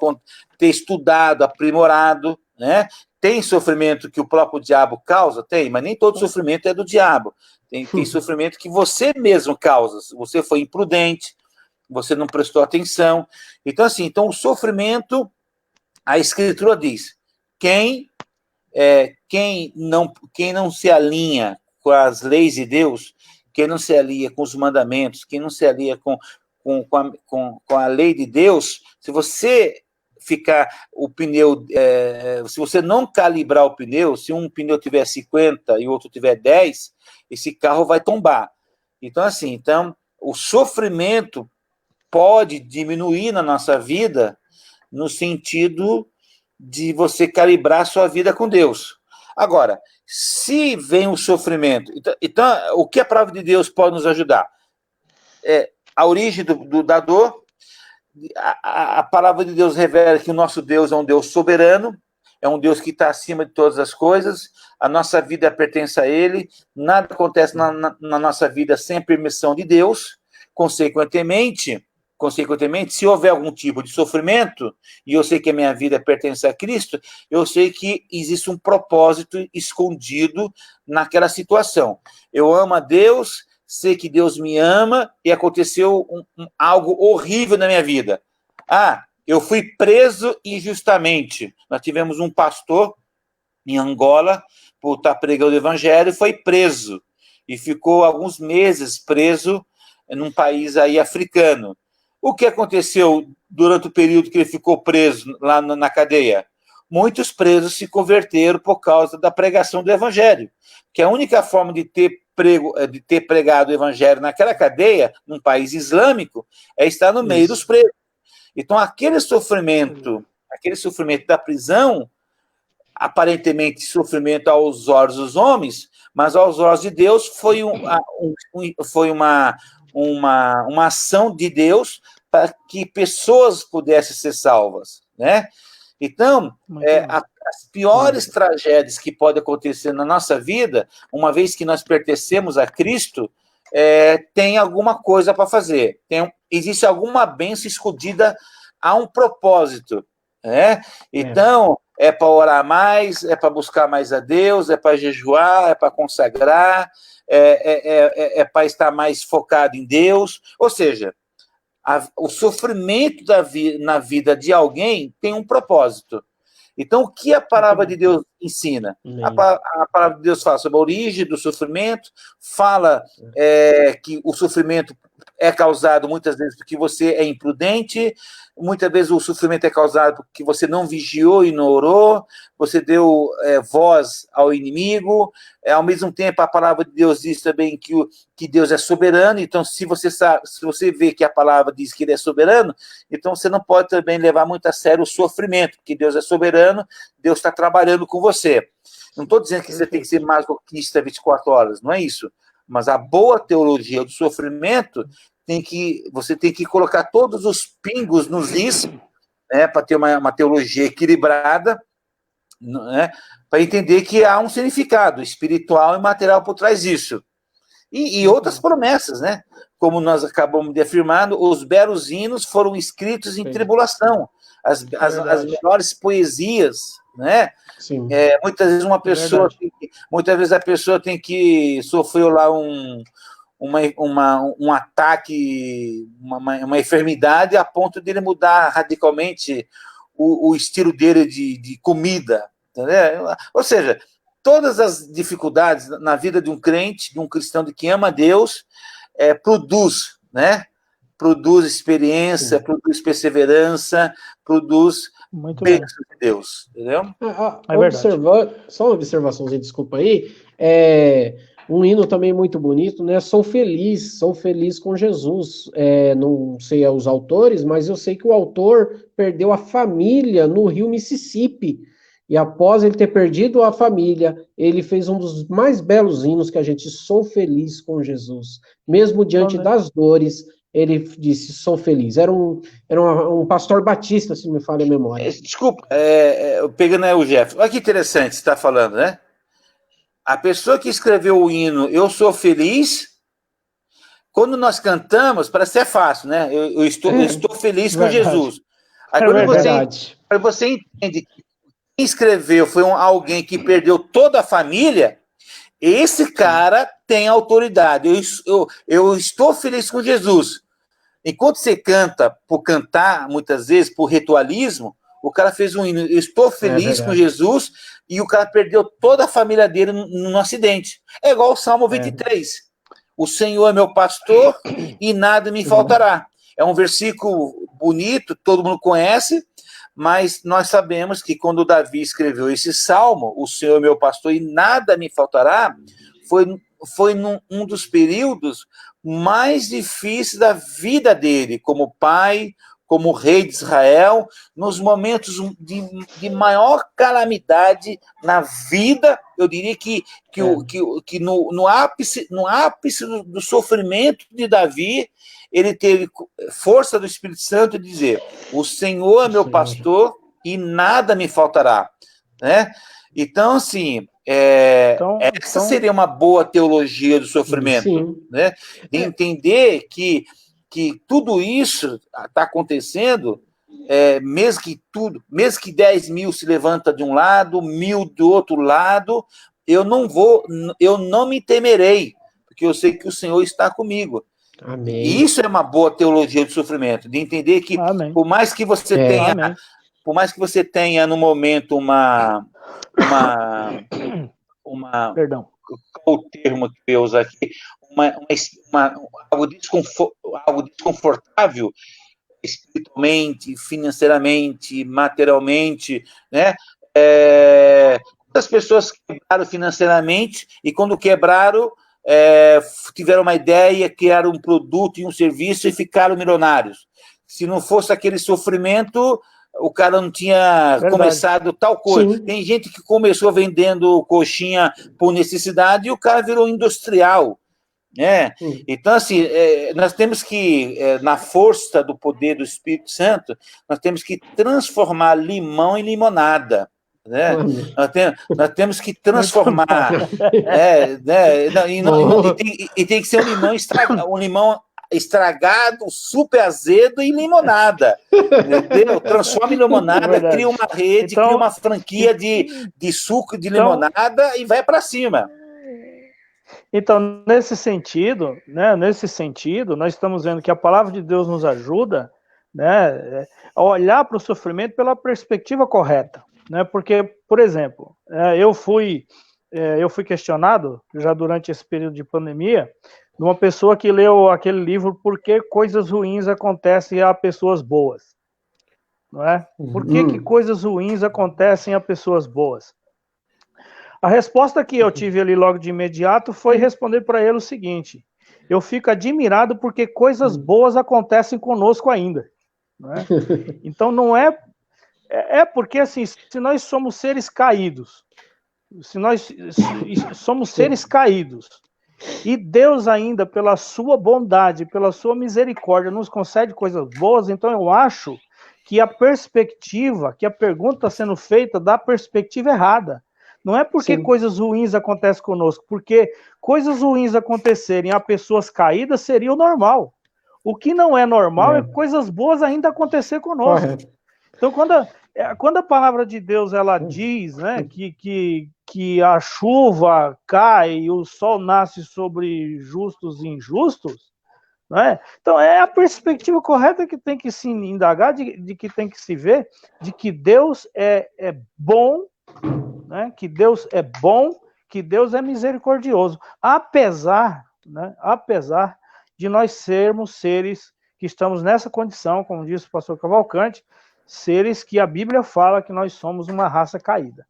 estudado, aprimorado, né? Tem sofrimento que o próprio diabo causa? Tem, mas nem todo sofrimento é do diabo. Tem sofrimento que você mesmo causa. Você foi imprudente, você não prestou atenção. Então, assim, o sofrimento, a Escritura diz, quem não se alinha com as leis de Deus, quem não se alinha com os mandamentos, quem não se alinha com a lei de Deus, se você ficar o pneu, se você não calibrar o pneu, se um pneu tiver 50 e o outro tiver 10, esse carro vai tombar. Então, assim, o sofrimento pode diminuir na nossa vida no sentido de você calibrar sua vida com Deus. Agora, se vem o sofrimento, então o que a palavra de Deus pode nos ajudar? A origem da dor. A palavra de Deus revela que o nosso Deus é um Deus soberano, é um Deus que está acima de todas as coisas, a nossa vida pertence a Ele, nada acontece na nossa vida sem permissão de Deus. Consequentemente, se houver algum tipo de sofrimento, e eu sei que a minha vida pertence a Cristo, eu sei que existe um propósito escondido naquela situação. Eu amo a Deus, sei que Deus me ama, e aconteceu algo horrível na minha vida. Eu fui preso injustamente. Nós tivemos um pastor em Angola, por estar pregando o evangelho, e foi preso. E ficou alguns meses preso num país aí africano. O que aconteceu durante o período que ele ficou preso lá na cadeia? Muitos presos se converteram por causa da pregação do evangelho. Que a única forma de ter pregado o evangelho naquela cadeia, num país islâmico, é estar no meio dos presos. Então, aquele sofrimento da prisão, aparentemente sofrimento aos olhos dos homens, mas aos olhos de Deus foi uma ação de Deus para que pessoas pudessem ser salvas, né? Então, as piores tragédias que podem acontecer na nossa vida, uma vez que nós pertencemos a Cristo, tem alguma coisa para fazer. Existe alguma bênção escondida a um propósito, né? Então, é para orar mais, é para buscar mais a Deus, é para jejuar, é para consagrar, é para estar mais focado em Deus. Ou seja, o sofrimento na vida de alguém tem um propósito. Então, o que a palavra de Deus ensina? A palavra de Deus fala sobre a origem do sofrimento, fala que o sofrimento é causado muitas vezes porque você é imprudente, muitas vezes o sofrimento é causado porque você não vigiou e não orou, você deu voz ao inimigo. Ao mesmo tempo, a palavra de Deus diz também que Deus é soberano. Então, se você vê que a palavra diz que ele é soberano, então você não pode também levar muito a sério o sofrimento, porque Deus é soberano, Deus está trabalhando com você. Não estou dizendo que você tem que ser masoquista 24 horas, não é isso. Mas a boa teologia do sofrimento você tem que colocar todos os pingos nos is, né, para ter uma teologia equilibrada, né, para entender que há um significado espiritual e material por trás disso. E outras promessas, né? Como nós acabamos de afirmar, os belos hinos foram escritos em tribulação, as melhores poesias, né? Sim. Muitas vezes a pessoa tem que sofrer lá um ataque, uma enfermidade, a ponto de ele mudar radicalmente o estilo dele de comida. Entendeu? Ou seja, todas as dificuldades na vida de um crente, de um cristão que ama a Deus, produz, né? Produz experiência, produz perseverança, produz bênção de Deus, entendeu? Só uma observaçãozinha, desculpa aí, um hino também muito bonito, né? Sou feliz com Jesus. Não sei os autores, mas eu sei que o autor perdeu a família no rio Mississippi. E após ele ter perdido a família, ele fez um dos mais belos hinos que a gente, sou feliz com Jesus. Mesmo diante das dores, ele disse, sou feliz. Era um pastor batista, se me falha a memória. Desculpa, pegando aí o Jeff. Olha que interessante você está falando, né? A pessoa que escreveu o hino Eu Sou Feliz, quando nós cantamos, parece ser fácil, né? Eu estou feliz com Jesus. Aí, quando você entende que quem escreveu foi alguém que perdeu toda a família, esse cara tem autoridade. Eu estou feliz com Jesus. Enquanto você canta por cantar, muitas vezes, por ritualismo, o cara fez um hino, eu estou feliz com Jesus, e o cara perdeu toda a família dele num acidente. É igual o Salmo 23. O Senhor é meu pastor e nada me faltará. É um versículo bonito, todo mundo conhece, mas nós sabemos que quando Davi escreveu esse salmo, o Senhor é meu pastor e nada me faltará, foi num dos períodos mais difíceis da vida dele, como pai, como rei de Israel, nos momentos de maior calamidade na vida. Eu diria que no ápice do sofrimento de Davi, ele teve força do Espírito Santo de dizer, o Senhor é meu pastor e nada me faltará, né? Então, assim, essa seria uma boa teologia do sofrimento, né? De entender que tudo isso está acontecendo, mesmo que 10 mil se levanta de um lado, 1000 do outro lado, eu não me temerei, porque eu sei que o Senhor está comigo. Amém. E isso é uma boa teologia do sofrimento, de entender que por mais que você tenha no momento Perdão. Qual o termo que eu uso aqui? Algo desconfortável, espiritualmente, financeiramente, materialmente, né? Muitas pessoas quebraram financeiramente e quando quebraram, tiveram uma ideia, criaram um produto e um serviço e ficaram milionários. Se não fosse aquele sofrimento, o cara não tinha começado tal coisa. Sim. Tem gente que começou vendendo coxinha por necessidade e o cara virou industrial. Então, assim, nós temos que, na força do poder do Espírito Santo, nós temos que transformar limão em limonada. Né? Nós temos que transformar. E tem que ser um limão estragado, super azedo em limonada. Entendeu? Transforma em limonada, cria uma rede, cria uma franquia de suco de limonada e vai para cima. Então, nesse sentido, nós estamos vendo que a palavra de Deus nos ajuda, né, a olhar para o sofrimento pela perspectiva correta, né? Porque, por exemplo, eu fui questionado já durante esse período de pandemia de uma pessoa que leu aquele livro Por que coisas ruins acontecem a pessoas boas, não é? Por que coisas ruins acontecem a pessoas boas? A resposta que eu tive ali logo de imediato foi responder para ele o seguinte: eu fico admirado porque coisas boas acontecem conosco ainda. Não é? Então não é porque assim, se nós somos seres caídos, se nós somos seres caídos, e Deus ainda, pela sua bondade, pela sua misericórdia, nos concede coisas boas, então eu acho que a pergunta está sendo feita da perspectiva errada. Não é porque coisas ruins acontecem conosco, porque coisas ruins acontecerem a pessoas caídas seria o normal. O que não é normal é coisas boas ainda acontecer conosco. Então, quando a palavra de Deus ela diz, né, que a chuva cai e o sol nasce sobre justos e injustos, né? Então é a perspectiva correta que tem que se indagar, de que tem que se ver, de que Deus é bom, né? Que Deus é bom, que Deus é misericordioso, apesar de nós sermos seres que estamos nessa condição, como disse o pastor Cavalcante, seres que a Bíblia fala que nós somos uma raça caída.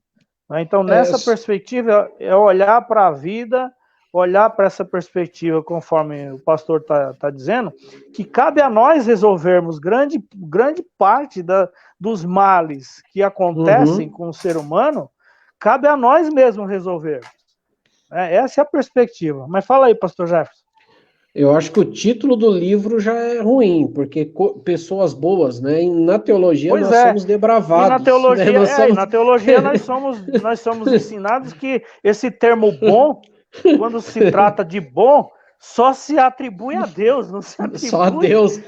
Então, nessa perspectiva, é olhar para a vida, olhar para essa perspectiva, conforme o pastor está dizendo, que cabe a nós resolvermos grande parte dos males que acontecem com o ser humano, cabe a nós mesmos resolvermos. Essa é a perspectiva. Mas fala aí, pastor Jefferson. Eu acho que o título do livro já é ruim, porque pessoas boas, né? E na teologia nós somos debravados. E na teologia, né? Na teologia nós somos ensinados que esse termo bom, quando se trata de bom, só se atribui a Deus, não se atribui... Só a Deus.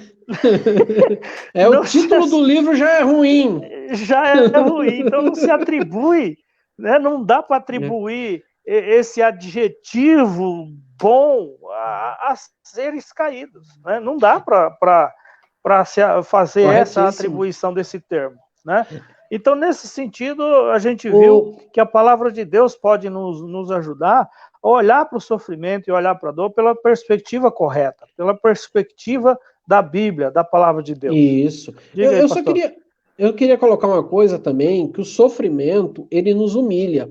O título do livro já é ruim. Já é ruim, então não se atribui, né? Não dá para atribuir esse adjetivo bom a seres caídos, né? Não dá para fazer essa atribuição desse termo, né? Então, nesse sentido, a gente viu que a palavra de Deus pode nos ajudar a olhar para o sofrimento e olhar para a dor pela perspectiva correta, pela perspectiva da Bíblia, da palavra de Deus. Isso. Eu queria colocar uma coisa também, que o sofrimento, ele nos humilha.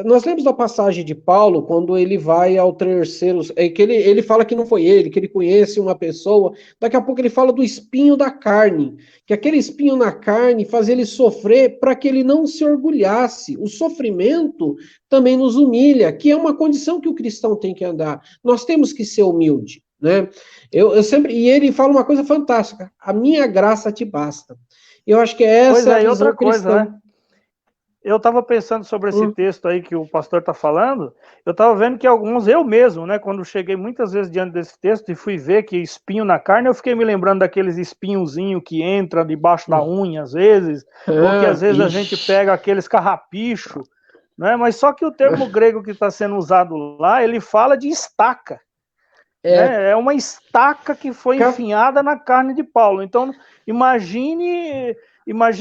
Nós lemos da passagem de Paulo, quando ele vai ao terceiro, que ele fala que não foi ele, que ele conhece uma pessoa, daqui a pouco ele fala do espinho da carne, que aquele espinho na carne fazia ele sofrer para que ele não se orgulhasse. O sofrimento também nos humilha, que é uma condição que o cristão tem que andar. Nós temos que ser humilde, né? E ele fala uma coisa fantástica: a minha graça te basta. Eu acho que essa é a visão cristã. Né? Eu estava pensando sobre esse texto aí que o pastor está falando, eu estava vendo que eu mesmo, né, quando cheguei muitas vezes diante desse texto e fui ver que espinho na carne, eu fiquei me lembrando daqueles espinhozinhos que entra debaixo da unha, às vezes, ou que às vezes a gente pega aqueles carrapichos, né? Mas só que o termo grego que está sendo usado lá, ele fala de estaca. É uma estaca que foi enfiada na carne de Paulo. Então, imagine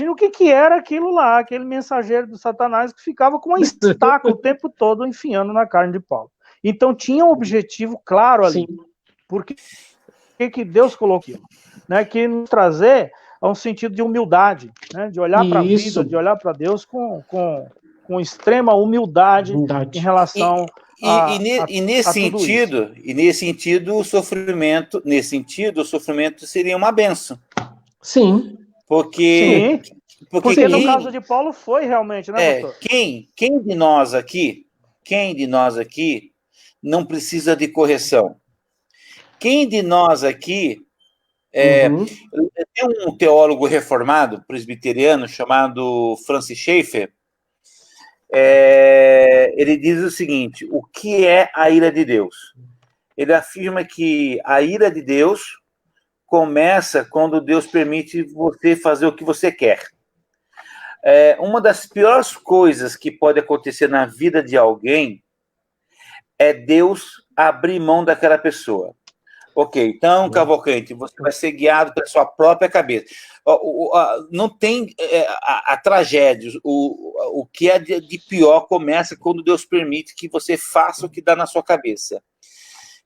o que era aquilo lá, aquele mensageiro do Satanás que ficava com uma estaca o tempo todo enfiando na carne de Paulo. Então, tinha um objetivo claro ali. Sim. Porque que Deus colocou, né? Que nos trazer a um sentido de humildade, né? De olhar para a vida, de olhar para Deus com extrema humildade em relação nesse sentido, o sofrimento seria uma benção. Sim. Porque no caso de Paulo foi realmente, né, pastor? Quem de nós aqui não precisa de correção. Quem de nós aqui... Tem um teólogo reformado, presbiteriano, chamado Francis Schaeffer. Ele diz o seguinte: o que é a ira de Deus? Ele afirma que a ira de Deus começa quando Deus permite você fazer o que você quer. Uma das piores coisas que pode acontecer na vida de alguém é Deus abrir mão daquela pessoa. Ok, então, Cavalcante, você vai ser guiado pela sua própria cabeça. Não tem a tragédia, o que é de pior começa quando Deus permite que você faça o que dá na sua cabeça.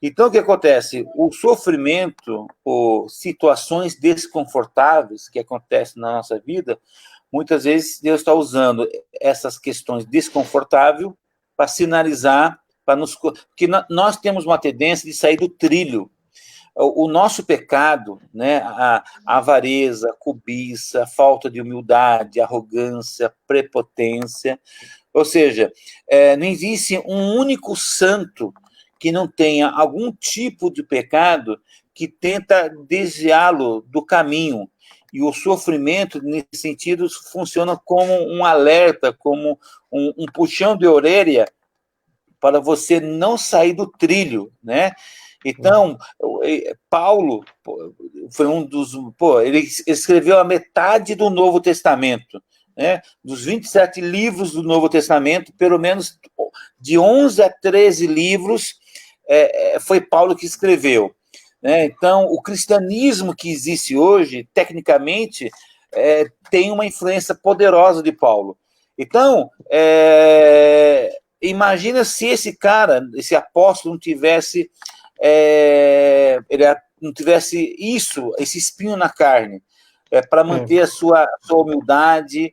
Então, o que acontece? O sofrimento, ou situações desconfortáveis que acontecem na nossa vida, muitas vezes Deus está usando essas questões desconfortáveis para sinalizar, porque nós temos uma tendência de sair do trilho. O nosso pecado, né, a avareza, a cobiça, a falta de humildade, arrogância, prepotência, ou seja, não existe um único santo que não tenha algum tipo de pecado que tenta desviá-lo do caminho. E o sofrimento, nesse sentido, funciona como um alerta, como um puxão de orelha para você não sair do trilho, né? Então, Paulo foi um dos... ele escreveu a metade do Novo Testamento, né? Dos 27 livros do Novo Testamento, pelo menos de 11 a 13 livros foi Paulo que escreveu, né? Então, o cristianismo que existe hoje, tecnicamente, tem uma influência poderosa de Paulo. Então, imagina se esse cara, esse apóstolo, não tivesse esse espinho na carne, para manter a sua humildade,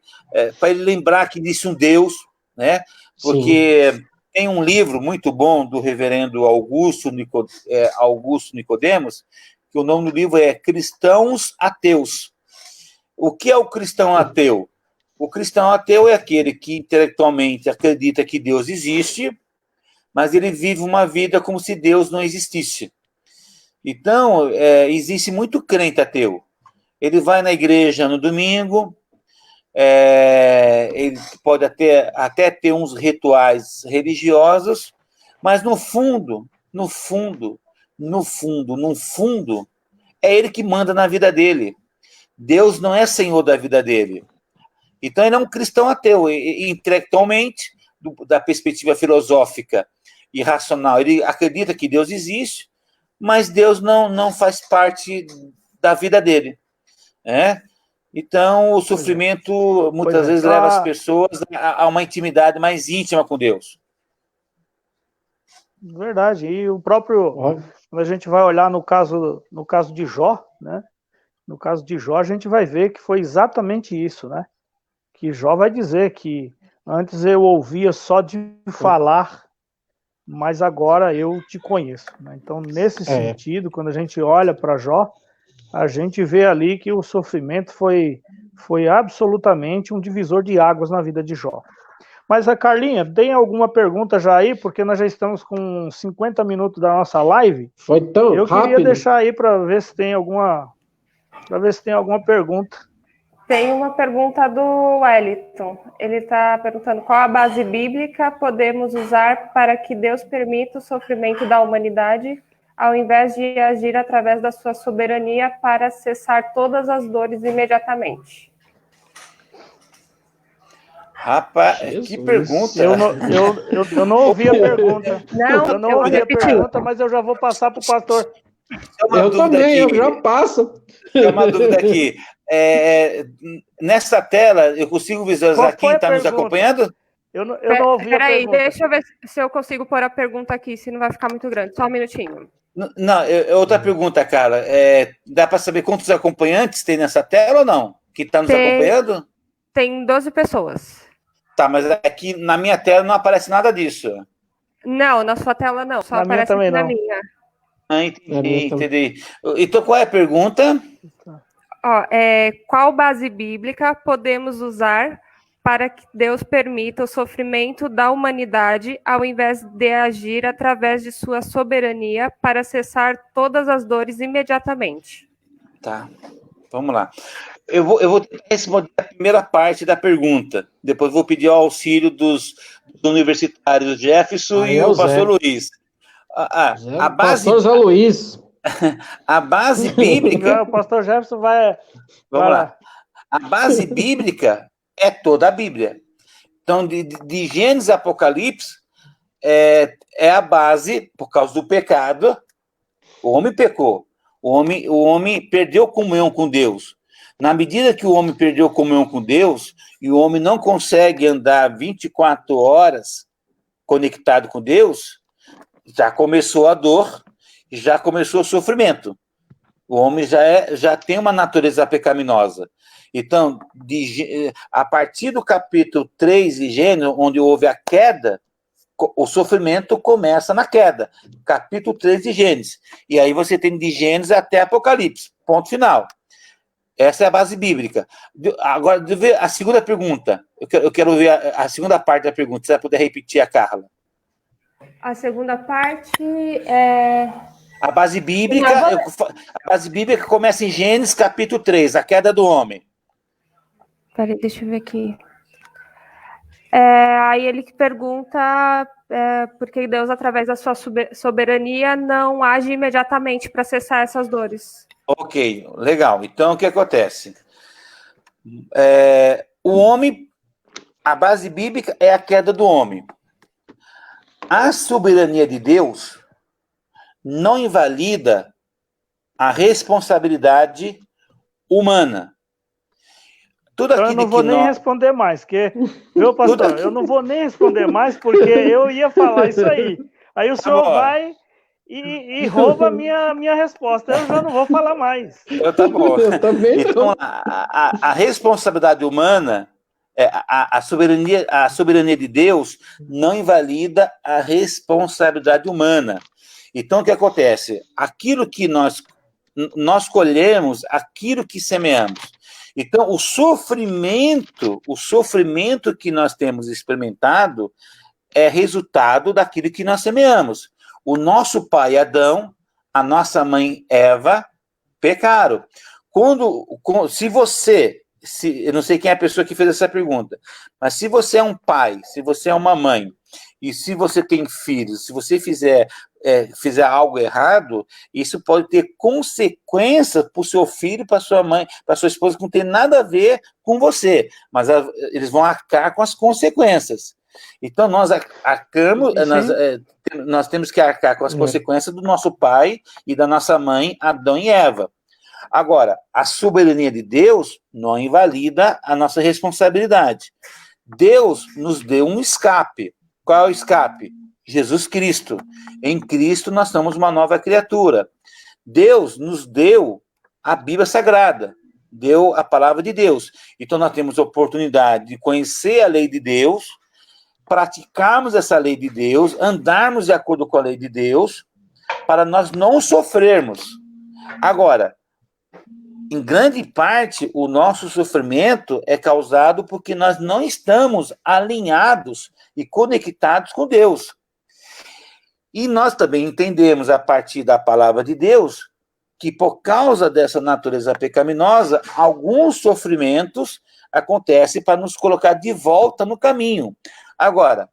para ele lembrar que existe um Deus, né? Porque tem um livro muito bom do reverendo Augusto Nicodemos, que o nome do livro é Cristãos Ateus. O que é o cristão ateu? O cristão ateu é aquele que intelectualmente acredita que Deus existe, mas ele vive uma vida como se Deus não existisse. Então, existe muito crente ateu. Ele vai na igreja no domingo, ele pode até ter uns rituais religiosos, mas no fundo, é ele que manda na vida dele. Deus não é senhor da vida dele. Então, ele é um cristão ateu. E intelectualmente, da perspectiva filosófica e racional, ele acredita que Deus existe, mas Deus não faz parte da vida dele. Então, o sofrimento muitas vezes leva as pessoas a uma intimidade mais íntima com Deus. Verdade. E o próprio, quando a gente vai olhar no caso de Jó, né? No caso de Jó, a gente vai ver que foi exatamente isso, né? Que Jó vai dizer que antes eu ouvia só de falar, mas agora eu te conheço, né? Então, nesse sentido, quando a gente olha para Jó, a gente vê ali que o sofrimento foi absolutamente um divisor de águas na vida de Jó. Mas a Carlinha, tem alguma pergunta já aí? Porque nós já estamos com 50 minutos da nossa live. Foi tão rápido. Eu queria deixar aí para ver se tem alguma pergunta. Tem uma pergunta do Wellington. Ele está perguntando qual a base bíblica podemos usar para que Deus permita o sofrimento da humanidade, ao invés de agir através da sua soberania para cessar todas as dores imediatamente. Rapaz, que pergunta! Eu não ouvi a pergunta. Eu não ouvi a pergunta, mas eu já vou passar para o pastor. Eu também, eu já passo. Tem uma dúvida aqui. Nessa tela, eu consigo visualizar quem está nos acompanhando? Eu não ouvi a pergunta. Peraí, deixa eu ver se eu consigo pôr a pergunta aqui, se não vai ficar muito grande. Só um minutinho. Não, outra pergunta, cara. Dá para saber quantos acompanhantes tem nessa tela ou não? Que está nos acompanhando? Tem 12 pessoas. Tá, mas aqui na minha tela não aparece nada disso. Não, na sua tela não, só aparece aqui na minha. Entendi. Então, qual é a pergunta? Qual base bíblica podemos usar para que Deus permita o sofrimento da humanidade, ao invés de agir através de sua soberania para cessar todas as dores imediatamente. Tá, vamos lá. Eu vou responder a primeira parte da pergunta. Depois vou pedir o auxílio dos universitários Jefferson e o pastor Luiz. A base, pastor Zé Luiz. A base bíblica... O pastor Jefferson vai... Vamos lá. A base bíblica é toda a Bíblia. Então, de Gênesis a Apocalipse, é a base, por causa do pecado. O homem pecou. O homem perdeu comunhão com Deus. Na medida que o homem perdeu comunhão com Deus, e o homem não consegue andar 24 horas conectado com Deus, já começou a dor, já começou o sofrimento. O homem já tem uma natureza pecaminosa. Então, a partir do capítulo 3 de Gênesis, onde houve a queda, o sofrimento começa na queda. Capítulo 3 de Gênesis. E aí você tem de Gênesis até Apocalipse. Ponto final. Essa é a base bíblica. Agora, deixa eu ver a segunda pergunta. Eu quero ver a segunda parte da pergunta. Você vai poder repetir, a Carla? A segunda parte é... A base bíblica começa em Gênesis, capítulo 3, a queda do homem. Peraí, deixa eu ver aqui. Aí ele que pergunta por que Deus, através da sua soberania, não age imediatamente para cessar essas dores. Ok, legal. Então, o que acontece? O homem, a base bíblica é a queda do homem. A soberania de Deus não invalida a responsabilidade humana. Eu não vou nem responder mais, viu, pastor? Eu não vou nem responder mais, porque eu ia falar isso aí. Aí o senhor vai e rouba a minha resposta. Eu já não vou falar mais. Tá bom. Eu também então, não. a responsabilidade humana, a soberania de Deus não invalida a responsabilidade humana. Então, o que acontece? Aquilo que nós colhemos, aquilo que semeamos. Então, o sofrimento que nós temos experimentado é resultado daquilo que nós semeamos. O nosso pai Adão, a nossa mãe Eva, pecaram. Eu não sei quem é a pessoa que fez essa pergunta, mas se você é um pai, se você é uma mãe, e se você tem filhos, se você fizer algo errado, isso pode ter consequências para o seu filho, para sua mãe, para sua esposa, que não tem nada a ver com você, mas eles vão arcar com as consequências. Então, nós nós temos que arcar com as consequências do nosso pai e da nossa mãe, Adão e Eva. Agora, a soberania de Deus não invalida a nossa responsabilidade. Deus nos deu um escape. Qual é o escape? Jesus Cristo. Em Cristo nós somos uma nova criatura. Deus nos deu a Bíblia Sagrada, deu a palavra de Deus. Então nós temos a oportunidade de conhecer a lei de Deus, praticarmos essa lei de Deus, andarmos de acordo com a lei de Deus, para nós não sofrermos. Agora, em grande parte, o nosso sofrimento é causado porque nós não estamos alinhados e conectados com Deus. E nós também entendemos, a partir da palavra de Deus, que por causa dessa natureza pecaminosa, alguns sofrimentos acontecem para nos colocar de volta no caminho. Agora,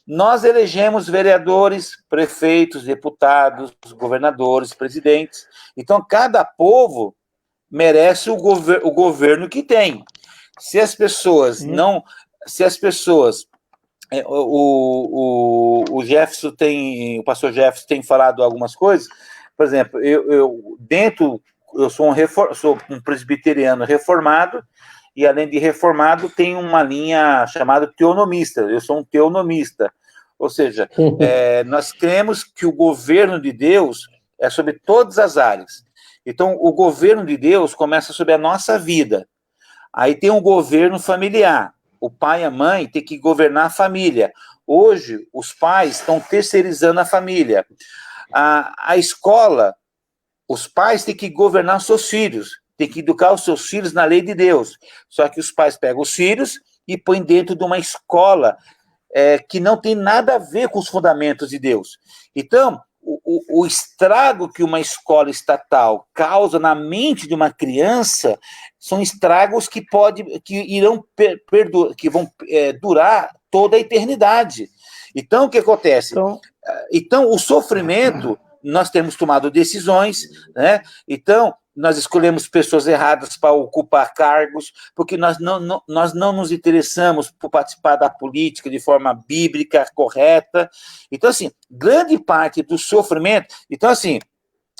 nós elegemos vereadores, prefeitos, deputados, governadores, presidentes. Então, cada povo merece o governo que tem. Se as pessoas não... Se as pessoas... O Jefferson o pastor Jefferson tem falado algumas coisas. Por exemplo, eu sou um presbiteriano reformado, e além de reformado, tem uma linha chamada teonomista. Eu sou um teonomista. Ou seja, nós cremos que o governo de Deus é sobre todas as áreas. Então, o governo de Deus começa sobre a nossa vida. Aí tem um governo familiar. O pai e a mãe têm que governar a família. Hoje, os pais estão terceirizando a família. A escola, os pais têm que governar seus filhos, têm que educar os seus filhos na lei de Deus. Só que os pais pegam os filhos e põe dentro de uma escola que não tem nada a ver com os fundamentos de Deus. Então, o estrago que uma escola estatal causa na mente de uma criança são estragos que vão durar toda a eternidade. Então, o que acontece? Então, o sofrimento, nós temos tomado decisões, né? Então, nós escolhemos pessoas erradas para ocupar cargos, porque nós não nos interessamos por participar da política de forma bíblica, correta. Então, assim, grande parte do sofrimento... Então, assim,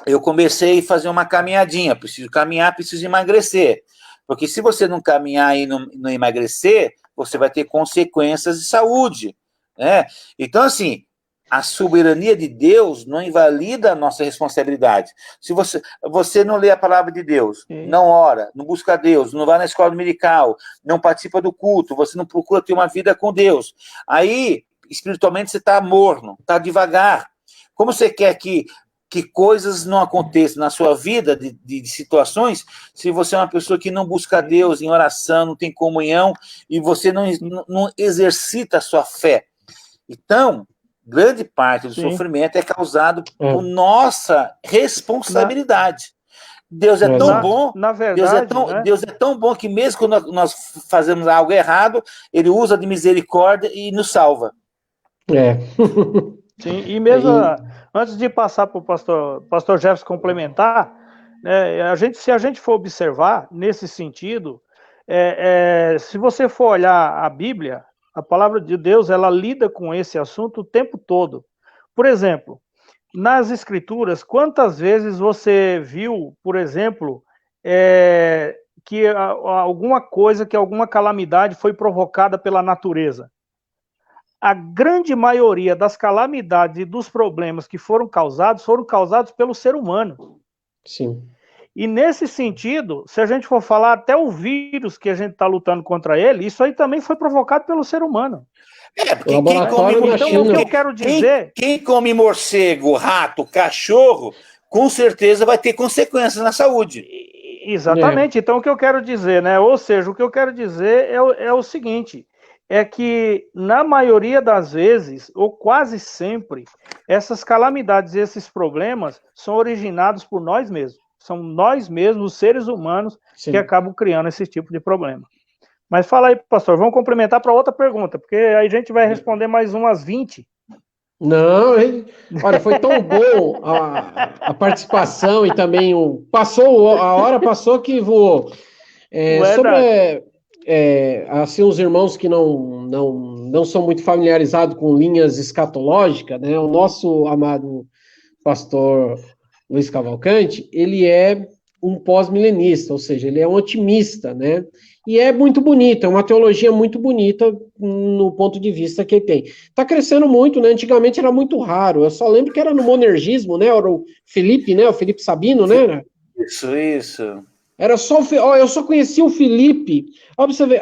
eu comecei a fazer uma caminhadinha, preciso caminhar, preciso emagrecer. Porque se você não caminhar e não emagrecer, você vai ter consequências de saúde, né? Então, assim, a soberania de Deus não invalida a nossa responsabilidade. Se você não lê a palavra de Deus, não ora, não busca Deus, não vai na escola dominical, não participa do culto, você não procura ter uma vida com Deus, aí, espiritualmente, você está morno, está devagar. Como você quer que coisas não aconteçam na sua vida, de situações, se você é uma pessoa que não busca Deus em oração, não tem comunhão, e você não exercita a sua fé? Então, grande parte do sofrimento é causado por nossa responsabilidade. Deus é tão bom, na verdade, Deus é tão bom que mesmo quando nós fazemos algo errado, ele usa de misericórdia e nos salva. Sim, e mesmo antes de passar para o pastor Jefferson complementar, né, se a gente for observar nesse sentido, se você for olhar a Bíblia, a palavra de Deus, ela lida com esse assunto o tempo todo. Por exemplo, nas Escrituras, quantas vezes você viu, por exemplo, que alguma calamidade foi provocada pela natureza? A grande maioria das calamidades e dos problemas que foram causados pelo ser humano. Sim. E nesse sentido, se a gente for falar até o vírus que a gente está lutando contra ele, isso aí também foi provocado pelo ser humano. Porque o que eu quero dizer... Quem come morcego, rato, cachorro, com certeza vai ter consequências na saúde. Exatamente. Então, o que eu quero dizer, né? Ou seja, o que eu quero dizer é o seguinte, é que, na maioria das vezes, ou quase sempre, essas calamidades e esses problemas são originados por nós mesmos. São nós mesmos, os seres humanos, que acabam criando esse tipo de problema. Mas fala aí, pastor, vamos complementar para outra pergunta, porque aí a gente vai responder mais umas 20. Não, olha, foi tão bom a participação e também a hora passou que voou. Sobre assim, os irmãos que não são muito familiarizados com linhas escatológicas, né? O nosso amado pastor Luiz Cavalcante, ele é um pós-milenista, ou seja, ele é um otimista, né? E é muito bonito, é uma teologia muito bonita no ponto de vista que ele tem. Está crescendo muito, né? Antigamente era muito raro, eu só lembro que era no monergismo, né? Era o Felipe, né? O Felipe Sabino, né? Isso. Era só eu só conheci o Felipe. Ó, pra você ver,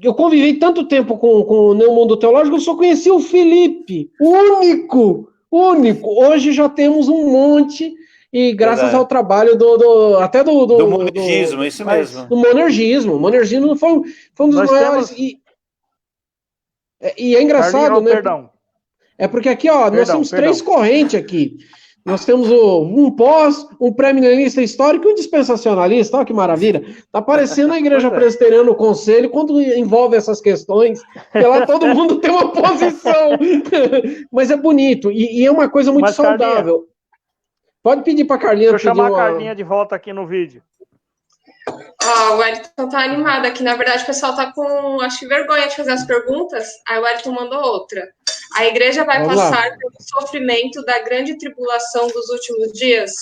eu convivi tanto tempo com o mundo teológico, eu só conheci o Felipe, único. Hoje já temos um monte, e graças ao trabalho do monergismo, isso mesmo. Do monergismo. O monergismo foi um dos maiores. E é engraçado, né? Perdão. É porque aqui, nós temos três correntes aqui. Nós temos um pós, um pré-milenista histórico e um dispensacionalista. Olha que maravilha. Tá parecendo a Igreja Presbiteriana no Conselho quando envolve essas questões, que lá todo mundo tem uma posição. Mas é bonito e é uma coisa muito saudável. Carlinha, pode pedir para a Carlinha. Deixa eu chamar a Carlinha de volta aqui no vídeo. O Wellington tá animado aqui. Na verdade, o pessoal tá com, acho que, vergonha de fazer as perguntas. Aí o Wellington mandou outra. A igreja vai passar pelo sofrimento da grande tribulação dos últimos dias?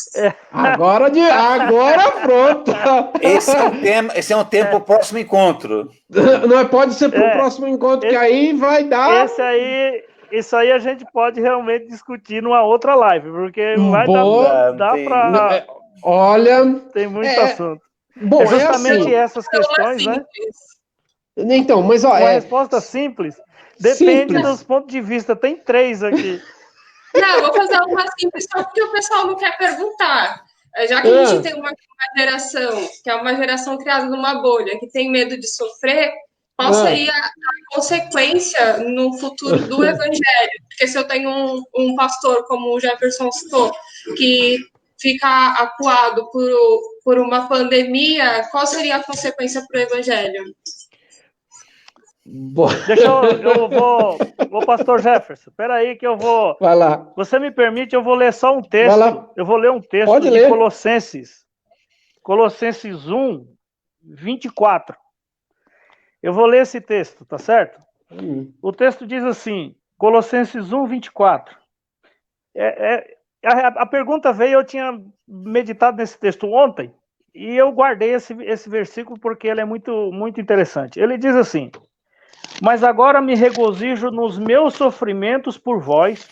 Agora pronto. Esse é um tema para o próximo encontro. Não, pode ser para o próximo encontro, que aí vai dar... Isso aí a gente pode realmente discutir numa outra live, porque vai dar para... Olha... Tem muito assunto. Bom, justamente essas questões, né? Então, mas uma resposta simples depende dos pontos de vista. Tem 3 aqui. Não, vou fazer uma simples só porque o pessoal não quer perguntar. Já que a gente tem uma geração que é uma geração criada numa bolha, que tem medo de sofrer, Qual seria a consequência no futuro do evangelho? Porque se eu tenho um pastor, como o Jefferson citou, que fica acuado por uma pandemia, qual seria a consequência para o evangelho? Deixa eu vou, pastor Jefferson, espera aí que eu vou... Vai lá. Você me permite, eu vou ler só um texto. Vai lá. Eu vou ler um texto Pode de ler. Colossenses 1, 24. Eu vou ler esse texto, tá certo? O texto diz assim, Colossenses 1, 24. A pergunta veio, eu tinha meditado nesse texto ontem, e eu guardei esse versículo porque ele é muito, muito interessante. Ele diz assim, mas agora me regozijo nos meus sofrimentos por vós,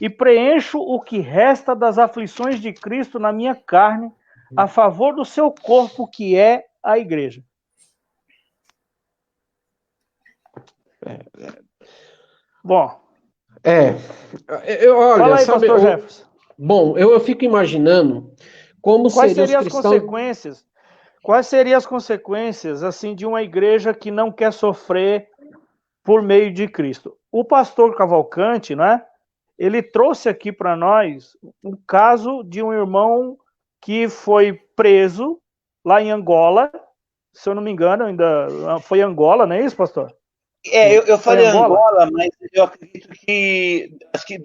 e preencho o que resta das aflições de Cristo na minha carne, a favor do seu corpo, que é a igreja. Bom. Olha, fala aí, pastor Jefferson. Bom, eu fico imaginando como seriam os cristãos... Quais seriam as consequências assim de uma igreja que não quer sofrer por meio de Cristo? O pastor Cavalcante, né? Ele trouxe aqui para nós um caso de um irmão que foi preso lá em Angola, se eu não me engano, ainda foi Angola, não é isso, pastor? Eu falei Angola, mas eu acredito que... Acho que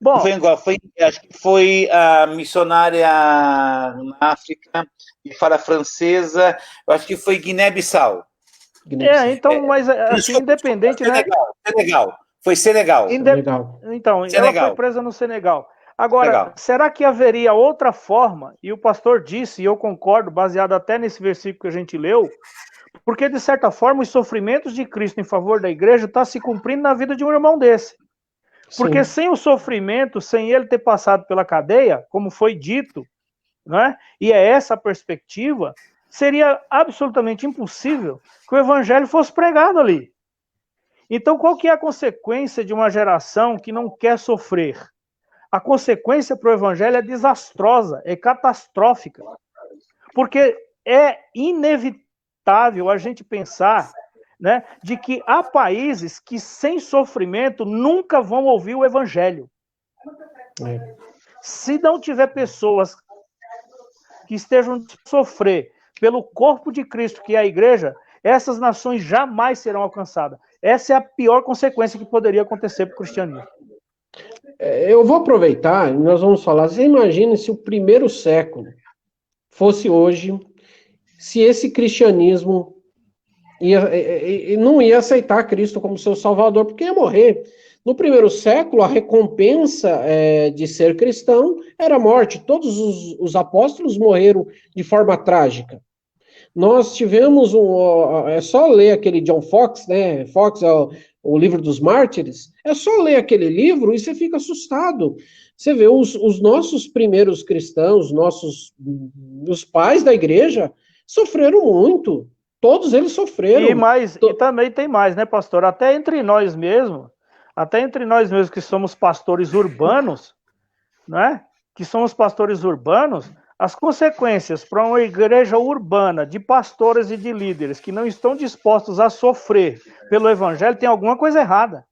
não foi Angola, acho que foi a missionária na África, de fala francesa, eu acho que foi Guiné-Bissau. Então, mas assim, independente, né? Senegal. Foi Senegal. Então, Senegal. Ela foi presa no Senegal. Agora, será que haveria outra forma? E o pastor disse, e eu concordo, baseado até nesse versículo que a gente leu, porque, de certa forma, os sofrimentos de Cristo em favor da igreja estão se cumprindo na vida de um irmão desse. Porque sem o sofrimento, sem ele ter passado pela cadeia, como foi dito, né? E é essa a perspectiva, seria absolutamente impossível que o evangelho fosse pregado ali. Então, qual que é a consequência de uma geração que não quer sofrer? A consequência para o evangelho é desastrosa, é catastrófica. Porque é inevitável a gente pensar, né, de que há países que sem sofrimento nunca vão ouvir o evangelho. Se não tiver pessoas que estejam a sofrer pelo corpo de Cristo, que é a igreja, essas nações jamais serão alcançadas. Essa é a pior consequência que poderia acontecer para o cristianismo. Eu vou aproveitar, nós vamos falar, você imagina se o primeiro século fosse hoje, se esse cristianismo não ia aceitar Cristo como seu salvador, porque ia morrer. No primeiro século, a recompensa de ser cristão era a morte. Todos os apóstolos morreram de forma trágica. Nós tivemos é só ler aquele John Fox, né? Fox é o livro dos mártires. É só ler aquele livro e você fica assustado. Você vê os nossos primeiros cristãos, os pais da igreja, sofreram muito. Todos eles sofreram. E também tem mais, né, pastor? Até entre nós mesmos que somos pastores urbanos, né? Que somos pastores urbanos, as consequências para uma igreja urbana de pastores e de líderes que não estão dispostos a sofrer pelo evangelho, tem alguma coisa errada.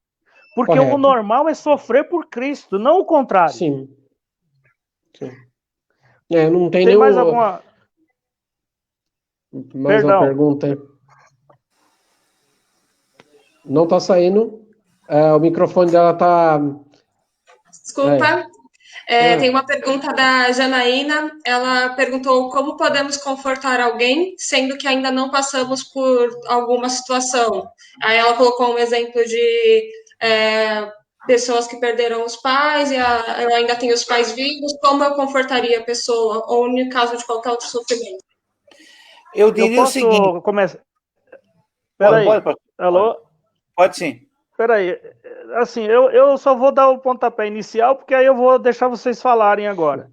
Porque o normal é sofrer por Cristo, não o contrário. Sim. Não tem nenhum... mais alguma... uma pergunta? Não está saindo. O microfone dela está... Desculpa. Tem uma pergunta da Janaína. Ela perguntou como podemos confortar alguém, sendo que ainda não passamos por alguma situação. Aí ela colocou um exemplo de pessoas que perderam os pais e eu ainda tenho os pais vivos. Como eu confortaria a pessoa? Ou no caso de qualquer outro sofrimento? Eu diria o seguinte... Peraí. Alô? Pode sim. Peraí, assim, eu só vou dar o pontapé inicial, porque aí eu vou deixar vocês falarem agora.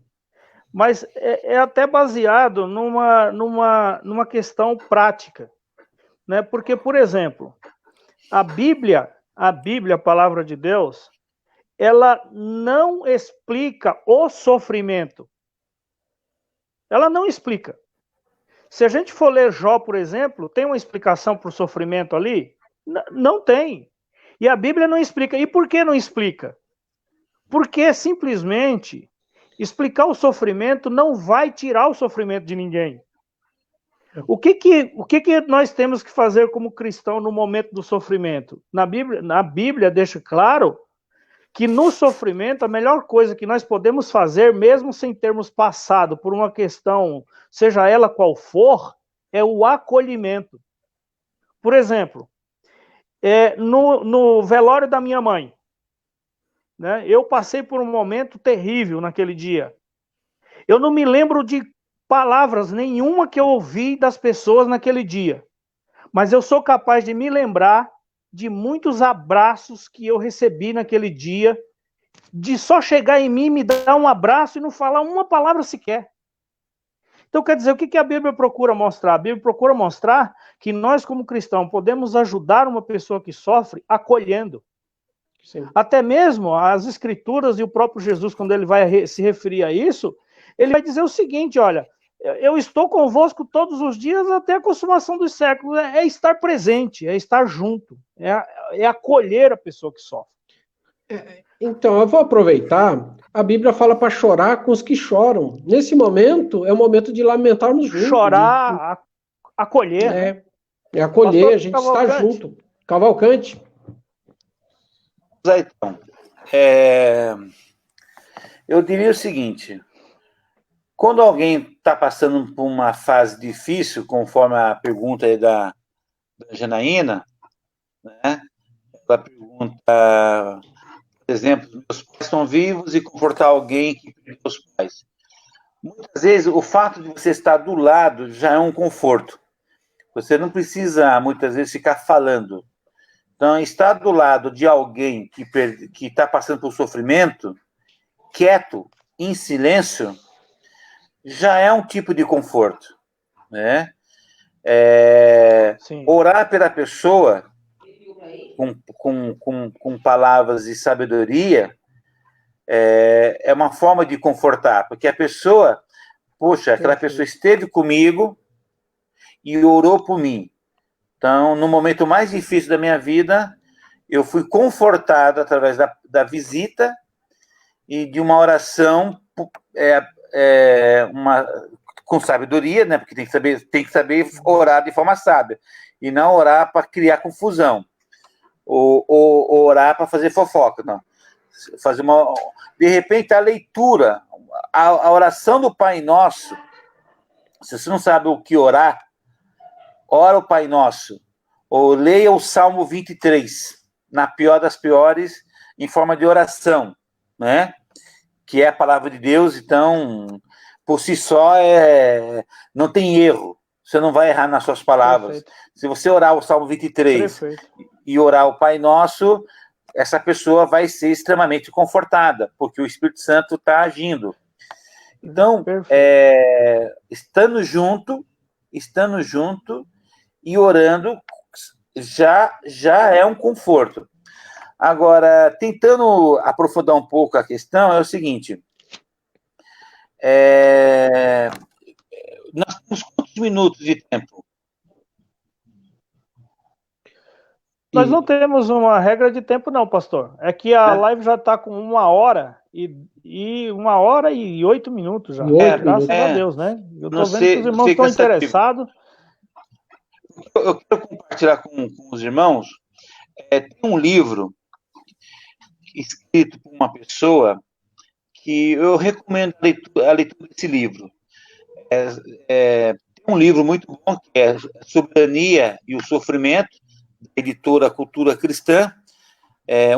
Mas é até baseado numa questão prática, né? Porque, por exemplo, a Bíblia, a palavra de Deus, ela não explica o sofrimento. Ela não explica. Se a gente for ler Jó, por exemplo, tem uma explicação para o sofrimento ali? Não tem. E a Bíblia não explica. E por que não explica? Porque simplesmente explicar o sofrimento não vai tirar o sofrimento de ninguém. O que nós temos que fazer como cristão no momento do sofrimento? Na Bíblia deixa claro que no sofrimento a melhor coisa que nós podemos fazer, mesmo sem termos passado por uma questão, seja ela qual for, é o acolhimento. Por exemplo, no velório da minha mãe, né, eu passei por um momento terrível naquele dia. Eu não me lembro de palavras nenhuma que eu ouvi das pessoas naquele dia, mas eu sou capaz de me lembrar de muitos abraços que eu recebi naquele dia, de só chegar em mim, me dar um abraço e não falar uma palavra sequer. Então, quer dizer, o que a Bíblia procura mostrar? A Bíblia procura mostrar que nós, como cristãos, podemos ajudar uma pessoa que sofre acolhendo. Sim. Até mesmo as Escrituras e o próprio Jesus, quando ele vai se referir a isso, ele vai dizer o seguinte, olha, eu estou convosco todos os dias até a consumação dos séculos. É estar presente, é estar junto, é acolher a pessoa que sofre. Então, eu vou aproveitar, a Bíblia fala para chorar com os que choram. Nesse momento, é o momento de lamentarmos juntos. Chorar, acolher. Né? É acolher, Pastor, a gente está junto. Cavalcante. Então, eu diria o seguinte, quando alguém está passando por uma fase difícil, conforme a pergunta aí da Janaína, né? Ela pergunta, por exemplo, meus pais estão vivos e confortar alguém que perdeu os pais. Muitas vezes, o fato de você estar do lado já é um conforto. Você não precisa, muitas vezes, ficar falando. Então, estar do lado de alguém que está passando por sofrimento, quieto, em silêncio, já é um tipo de conforto, né? Orar pela pessoa com palavras de sabedoria é uma forma de confortar, porque a pessoa, poxa, aquela pessoa esteve comigo e orou por mim. Então, no momento mais difícil da minha vida, eu fui confortado através da visita e de uma oração com sabedoria, né? Porque tem que saber orar de forma sábia e não orar para criar confusão ou orar para fazer fofoca, não. De repente, a leitura, a oração do Pai Nosso, se você não sabe o que orar, ora o Pai Nosso, ou leia o Salmo 23, na pior das piores, em forma de oração, né? Que é a palavra de Deus, então, por si só, não tem erro. Você não vai errar nas suas palavras. Perfeito. Se você orar o Salmo 23 e orar o Pai Nosso, essa pessoa vai ser extremamente confortada, porque o Espírito Santo está agindo. Então, estando junto e orando, já é um conforto. Agora, tentando aprofundar um pouco a questão, é o seguinte, nós temos quantos minutos de tempo? Nós não temos uma regra de tempo, não, pastor. É que a live já está com 1 hora e 1 hora e 8 minutos já. Graças a Deus, né? Eu estou vendo que os irmãos estão interessados. Eu quero compartilhar com os irmãos. Tem um livro escrito por uma pessoa que eu recomendo a leitura desse livro. Tem um livro muito bom que é Soberania e o Sofrimento, da editora Cultura Cristã.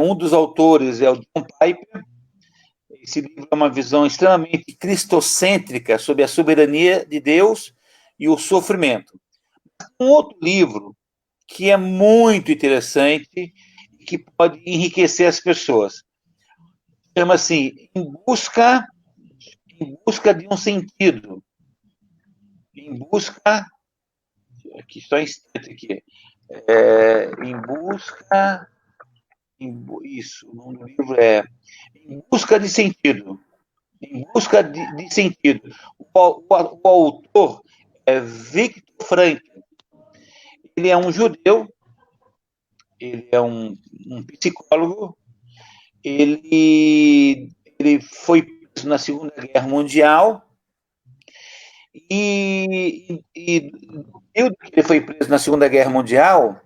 Um dos autores é o John Piper. Esse livro é uma visão extremamente cristocêntrica sobre a soberania de Deus e o sofrimento. Um outro livro que é muito interessante e que pode enriquecer as pessoas. Chama assim, Em busca de um sentido. Em busca... Aqui, só um instante aqui. Isso, o nome do livro é Em Busca de Sentido. Em Busca de Sentido. O autor Viktor Frankl. Ele é um judeu, ele é um psicólogo, ele foi preso na Segunda Guerra Mundial e ele foi preso na Segunda Guerra Mundial,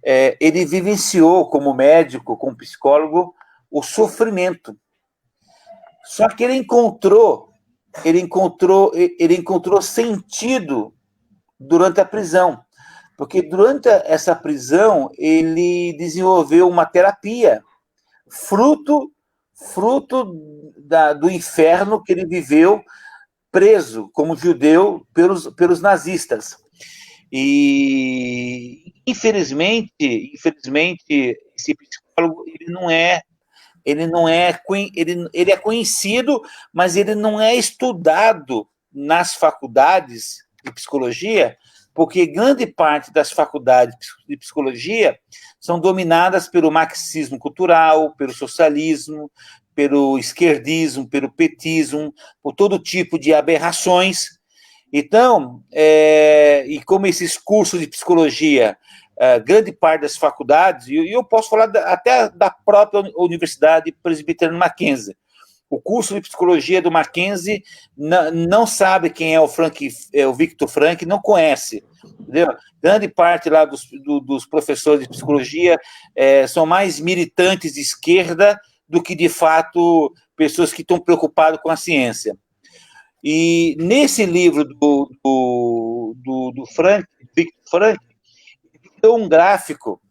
ele vivenciou como médico, como psicólogo, o sofrimento. Só que ele encontrou sentido durante a prisão, porque durante essa prisão ele desenvolveu uma terapia, fruto do inferno que ele viveu preso como judeu pelos nazistas. E infelizmente esse psicólogo ele é conhecido, mas ele não é estudado nas faculdades de psicologia, porque grande parte das faculdades de psicologia são dominadas pelo marxismo cultural, pelo socialismo, pelo esquerdismo, pelo petismo, por todo tipo de aberrações. Então, e como esses cursos de psicologia, grande parte das faculdades, e eu posso falar até da própria Universidade Presbiteriana Mackenzie, o curso de psicologia do Mackenzie não sabe quem é o Viktor Frankl, não conhece, entendeu? Grande parte lá dos professores de psicologia são mais militantes de esquerda do que, de fato, pessoas que estão preocupadas com a ciência. E nesse livro do Viktor Frankl, ele deu um gráfico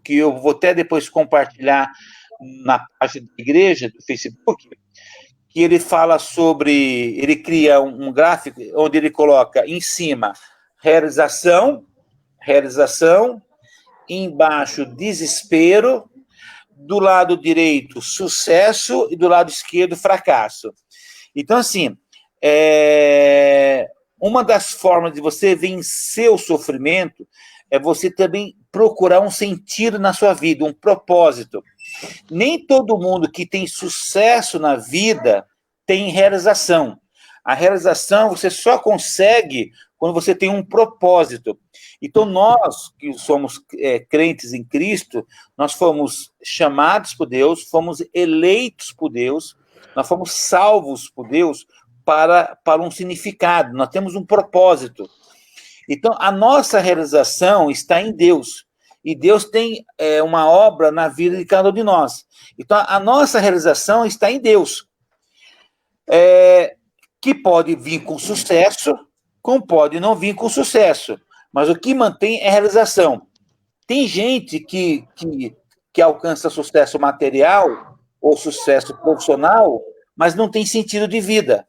que eu vou até depois compartilhar na página da igreja, do Facebook, que ele fala sobre, ele cria um gráfico onde ele coloca em cima realização, embaixo desespero, do lado direito sucesso e do lado esquerdo fracasso. Então, assim, uma das formas de você vencer o sofrimento é você também procurar um sentido na sua vida, um propósito. Nem todo mundo que tem sucesso na vida tem realização. A realização você só consegue quando você tem um propósito. Então, nós que somos crentes em Cristo, nós fomos chamados por Deus, fomos eleitos por Deus, nós fomos salvos por Deus para um significado, nós temos um propósito. Então, a nossa realização está em Deus. E Deus tem uma obra na vida de cada um de nós. Então, a nossa realização está em Deus. Que pode vir com sucesso, como pode não vir com sucesso. Mas o que mantém é a realização. Tem gente que alcança sucesso material ou sucesso profissional, mas não tem sentido de vida.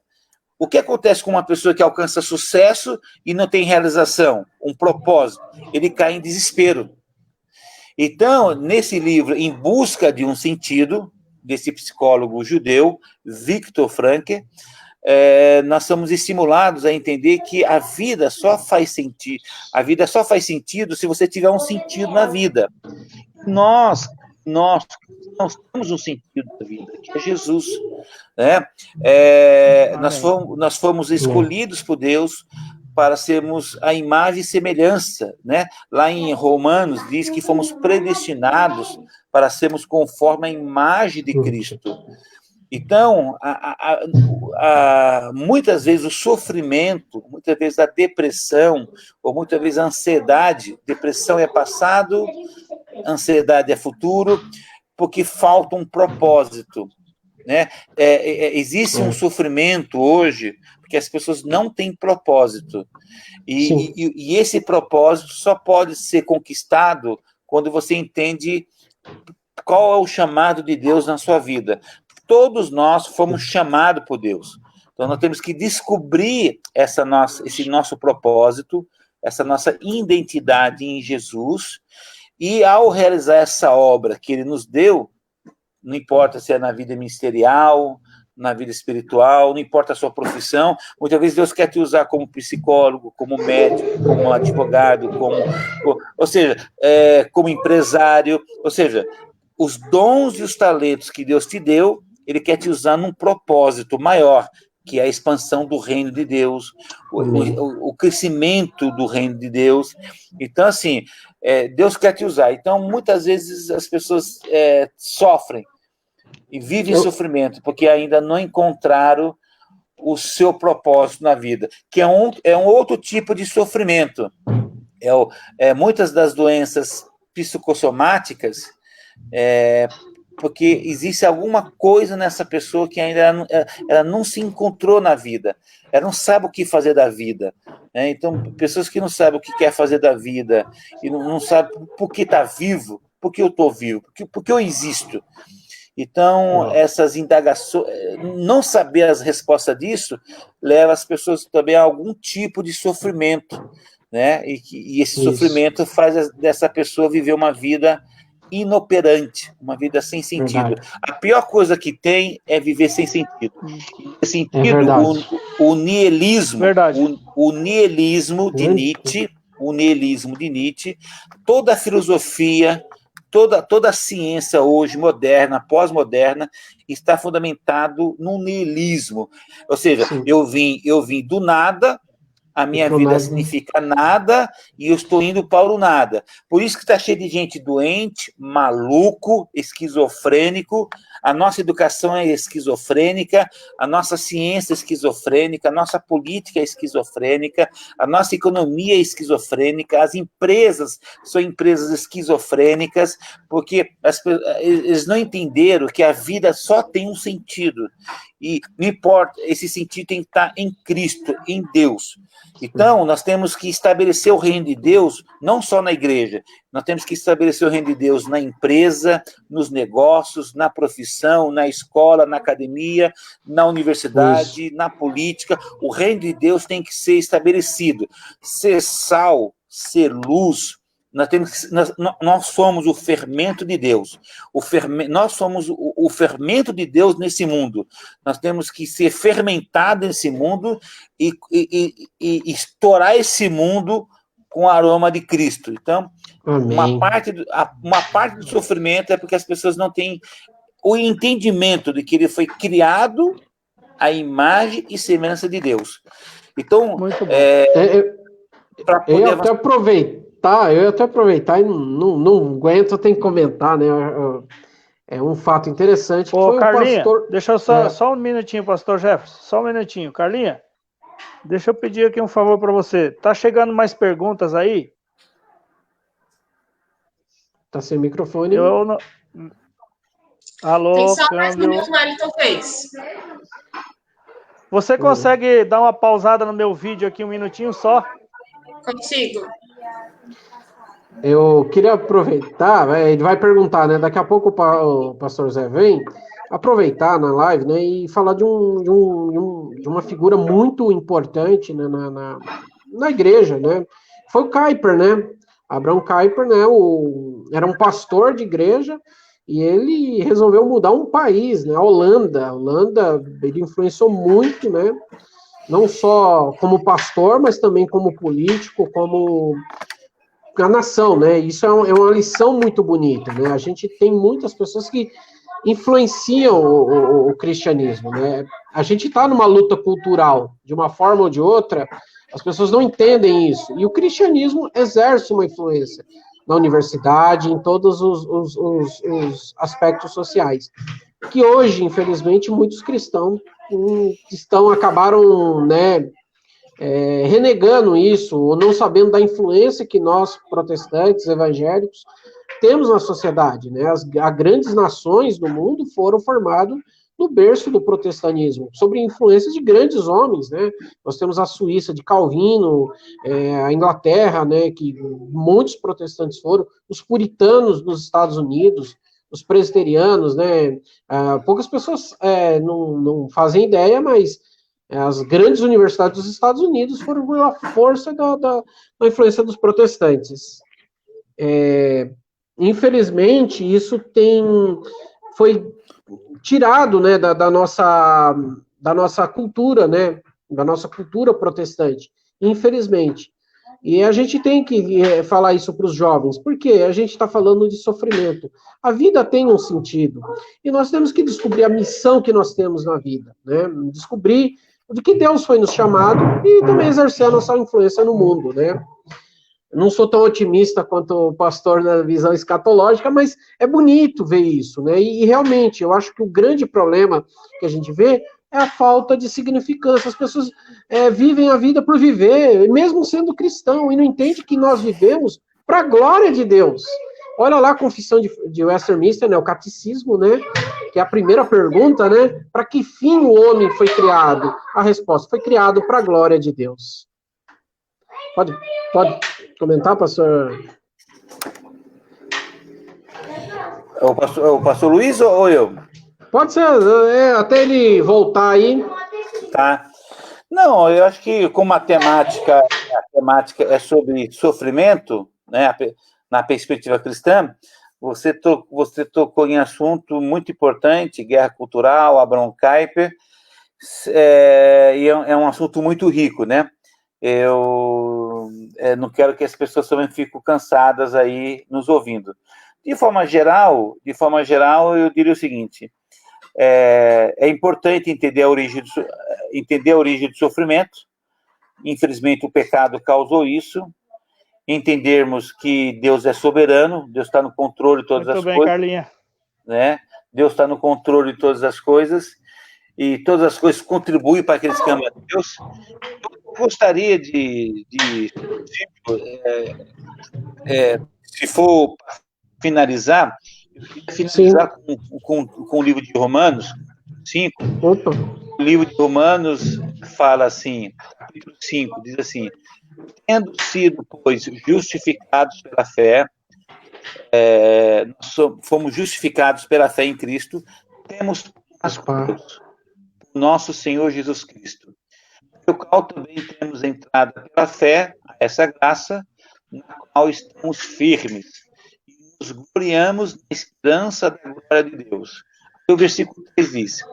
O que acontece com uma pessoa que alcança sucesso e não tem realização, um propósito? Ele cai em desespero. Então, nesse livro, Em Busca de um Sentido, desse psicólogo judeu, Viktor Frankl, nós somos estimulados a entender que a vida só faz sentido. A vida só faz sentido se você tiver um sentido na vida. Nós temos um sentido da vida, que é Jesus. Né? Nós fomos escolhidos por Deus para sermos a imagem e semelhança, né? Lá em Romanos diz que fomos predestinados para sermos conforme a imagem de Cristo. Então, muitas vezes o sofrimento, muitas vezes a depressão, ou muitas vezes a ansiedade, depressão é passado, ansiedade é futuro, porque falta um propósito. Né? Existe um sofrimento hoje, porque as pessoas não têm propósito. E esse propósito só pode ser conquistado quando você entende qual é o chamado de Deus na sua vida. Todos nós fomos chamados por Deus. Então, nós temos que descobrir esse nosso propósito, essa nossa identidade em Jesus, e ao realizar essa obra que Ele nos deu, não importa se é na vida ministerial, na vida espiritual, não importa a sua profissão, muitas vezes Deus quer te usar como psicólogo, como médico, como advogado, ou seja, como empresário, ou seja, os dons e os talentos que Deus te deu, Ele quer te usar num propósito maior, que é a expansão do reino de Deus, o crescimento do reino de Deus. Então, assim, Deus quer te usar. Então, muitas vezes as pessoas sofrem e vivem sofrimento, porque ainda não encontraram o seu propósito na vida, que é um outro tipo de sofrimento. Muitas das doenças psicossomáticas, porque existe alguma coisa nessa pessoa que ainda ela não se encontrou na vida, ela não sabe o que fazer da vida, né? Então, pessoas que não sabem o que quer fazer da vida, e não sabem por que está vivo, por que eu estou vivo, por que eu existo. Então, essas indagações, não saber as respostas disso, leva as pessoas também a algum tipo de sofrimento, né? E esse sofrimento faz dessa pessoa viver uma vida inoperante, uma vida sem sentido. Verdade. A pior coisa que tem é viver sem sentido. Nesse sentido, o niilismo, o niilismo de Nietzsche, toda a filosofia, toda a ciência hoje, moderna, pós-moderna, está fundamentado no niilismo. Ou seja, eu vim do nada, a minha vida significa nada, e eu estou indo para o nada. Por isso que está cheio de gente doente, maluco, esquizofrênico. A nossa educação é esquizofrênica, a nossa ciência é esquizofrênica, a nossa política é esquizofrênica, a nossa economia é esquizofrênica, as empresas são empresas esquizofrênicas, porque eles não entenderam que a vida só tem um sentido. E não importa, esse sentido tem que estar em Cristo, em Deus. Então, nós temos que estabelecer o reino de Deus, não só na igreja, nós temos que estabelecer o reino de Deus na empresa, nos negócios, na profissão, na escola, na academia, na universidade, na política. O reino de Deus tem que ser estabelecido. Ser sal, ser luz. Nós somos o fermento de Deus. Nós somos o fermento de Deus nesse mundo. Nós temos que ser fermentados nesse mundo e estourar esse mundo com o aroma de Cristo. Então, uma parte do sofrimento é porque as pessoas não têm o entendimento de que ele foi criado à imagem e semelhança de Deus. Então, eu ia até aproveitar e não aguento, tem que comentar, né? É um fato interessante. Ô, Carlinha, deixa eu só um minutinho, pastor Jefferson, só um minutinho. Carlinha, deixa eu pedir aqui um favor para você. Tá chegando mais perguntas aí? Tá sem microfone. Alô, tem só mais um minuto, o Wellington fez. Você consegue dar uma pausada no meu vídeo aqui, um minutinho só? Consigo. Eu queria aproveitar, ele vai perguntar, né? Daqui a pouco o pastor Zé vem aproveitar na live, né? E falar de uma figura muito importante, né, na igreja, né? Foi o Kuyper, né? Abraham Kuyper, né? Era um pastor de igreja e ele resolveu mudar um país, né? A Holanda, ele influenciou muito, né? Não só como pastor, mas também como político, como a nação, né? Isso é uma lição muito bonita, né? A gente tem muitas pessoas que influenciam o cristianismo, né? A gente está numa luta cultural, de uma forma ou de outra, as pessoas não entendem isso. E o cristianismo exerce uma influência na universidade, em todos os aspectos sociais. Que hoje, infelizmente, muitos cristãos acabaram, né, renegando isso, ou não sabendo da influência que nós, protestantes, evangélicos, temos na sociedade, né? As grandes nações do mundo foram formadas no berço do protestantismo, sob influência de grandes homens, né? Nós temos a Suíça de Calvino, a Inglaterra, né, que muitos protestantes foram, os puritanos nos Estados Unidos, os presbiterianos, né? Poucas pessoas não fazem ideia, mas as grandes universidades dos Estados Unidos foram pela força da influência dos protestantes. Infelizmente, isso foi tirado, né, da nossa cultura, né, da nossa cultura protestante, infelizmente. E a gente tem que falar isso para os jovens, porque a gente está falando de sofrimento. A vida tem um sentido, e nós temos que descobrir a missão que nós temos na vida, né, descobrir de que Deus foi nos chamado e também exercer a nossa influência no mundo, né? Não sou tão otimista quanto o pastor na visão escatológica, mas é bonito ver isso, né? E realmente, eu acho que o grande problema que a gente vê é a falta de significância. As pessoas vivem a vida por viver, mesmo sendo cristão, e não entendem que nós vivemos para a glória de Deus. Olha lá a confissão de Westminster, né? O catecismo, né? Que é a primeira pergunta, né? Para que fim o homem foi criado? A resposta: foi criado para a glória de Deus. Pode comentar, pastor? O pastor Luiz ou eu? Pode ser, até ele voltar aí. Tá. Não, eu acho que como a temática é sobre sofrimento, né, na perspectiva cristã, você tocou em assunto muito importante, guerra cultural, Abraham Kuyper, e é um assunto muito rico, né? Eu não quero que as pessoas também fiquem cansadas aí nos ouvindo. De forma geral, eu diria o seguinte: é importante entender a origem do sofrimento. Infelizmente, o pecado causou isso. Entendermos que Deus é soberano, Deus está no controle de todas as coisas. Carlinha. Né? Deus está no controle de todas as coisas, e todas as coisas contribuem para aqueles que amam a Deus. Eu gostaria se for finalizar, com o livro de Romanos 5. Opa. O livro de Romanos fala assim, capítulo 5, diz assim: tendo sido, pois, justificados pela fé, fomos justificados pela fé em Cristo, temos paz com Deus, nosso Senhor Jesus Cristo, pelo qual também temos entrada pela fé a essa graça, na qual estamos firmes, e nos gloriamos na esperança da glória de Deus. O versículo 3 diz: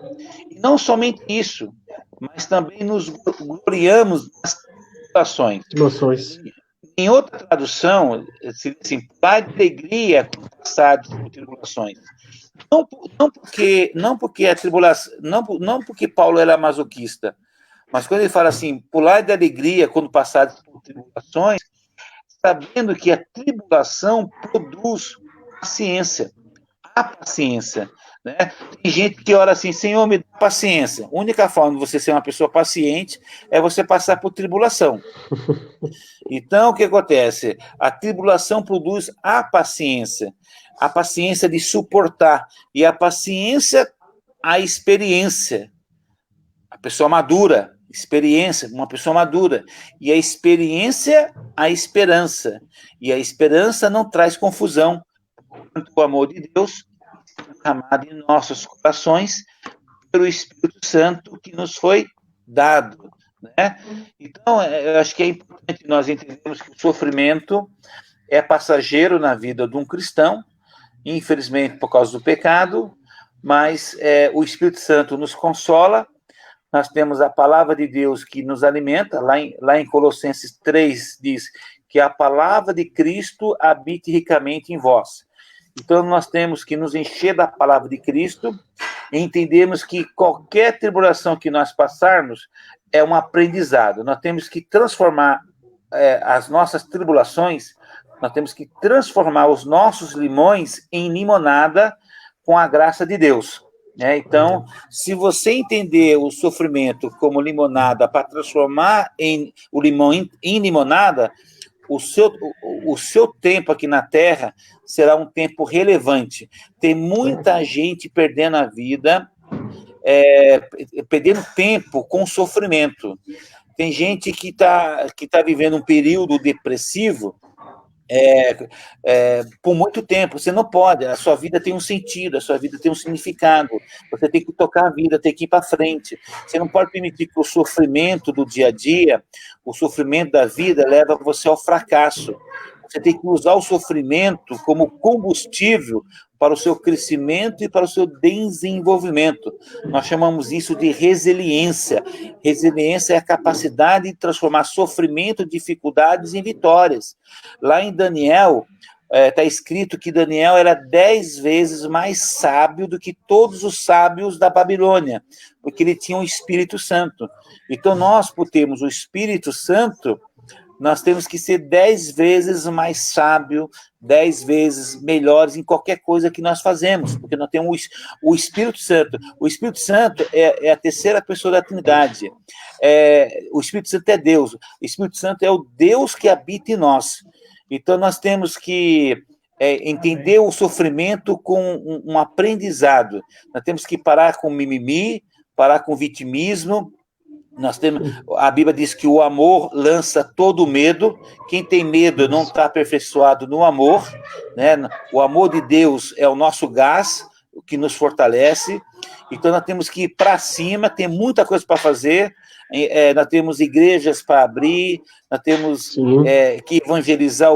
e não somente isso, mas também nos gloriamos nas tribulações. Em outra tradução, se diz assim: pai de alegria com passados por tribulações. Não porque a tribulação, não porque Paulo era masoquista, mas quando ele fala assim, pular de alegria quando passados por tribulações, sabendo que a tribulação produz paciência. A paciência. Né? Tem gente que ora assim: Senhor, me dá paciência. A única forma de você ser uma pessoa paciente é você passar por tribulação. Então, o que acontece? A tribulação produz a paciência de suportar, e a paciência, a experiência. A pessoa madura, experiência, uma pessoa madura, e a experiência, a esperança, e a esperança não traz confusão, portanto, o amor de Deus derramado em nossos corações pelo Espírito Santo que nos foi dado, né? Então, eu acho que é importante nós entendermos que o sofrimento é passageiro na vida de um cristão, infelizmente por causa do pecado, mas o Espírito Santo nos consola. Nós temos a palavra de Deus que nos alimenta, lá em Colossenses 3 diz que a palavra de Cristo habite ricamente em vós. Então, nós temos que nos encher da palavra de Cristo e entendermos que qualquer tribulação que nós passarmos é um aprendizado. Nós temos que transformar as nossas tribulações, nós temos que transformar os nossos limões em limonada com a graça de Deus. Né? Então, se você entender o sofrimento como limonada para transformar o limão em limonada, o seu tempo aqui na Terra será um tempo relevante. Tem muita gente perdendo a vida, perdendo tempo com sofrimento. Tem gente que tá vivendo um período depressivo por muito tempo. Você não pode, a sua vida tem um sentido, a sua vida tem um significado, você tem que tocar a vida, tem que ir para frente. Você não pode permitir que o sofrimento do dia a dia, o sofrimento da vida leve você ao fracasso. Você tem que usar o sofrimento como combustível para o seu crescimento e para o seu desenvolvimento. Nós chamamos isso de resiliência. Resiliência é a capacidade de transformar sofrimento, dificuldades em vitórias. Lá em Daniel, está escrito que Daniel era 10 vezes mais sábio do que todos os sábios da Babilônia, porque ele tinha o Espírito Santo. Então, nós, por termos o Espírito Santo, nós temos que ser 10 vezes mais sábio, 10 vezes melhores em qualquer coisa que nós fazemos, porque nós temos o Espírito Santo. O Espírito Santo é a terceira pessoa da Trindade. O Espírito Santo é Deus. O Espírito Santo é o Deus que habita em nós. Então, nós temos que entender o sofrimento com um aprendizado. Nós temos que parar com mimimi, parar com vitimismo. A Bíblia diz que o amor lança todo o medo. Quem tem medo não está aperfeiçoado no amor, né? O amor de Deus é o nosso gás, o que nos fortalece. Então, nós temos que ir para cima, tem muita coisa para fazer. Nós temos igrejas para abrir, nós temos que evangelizar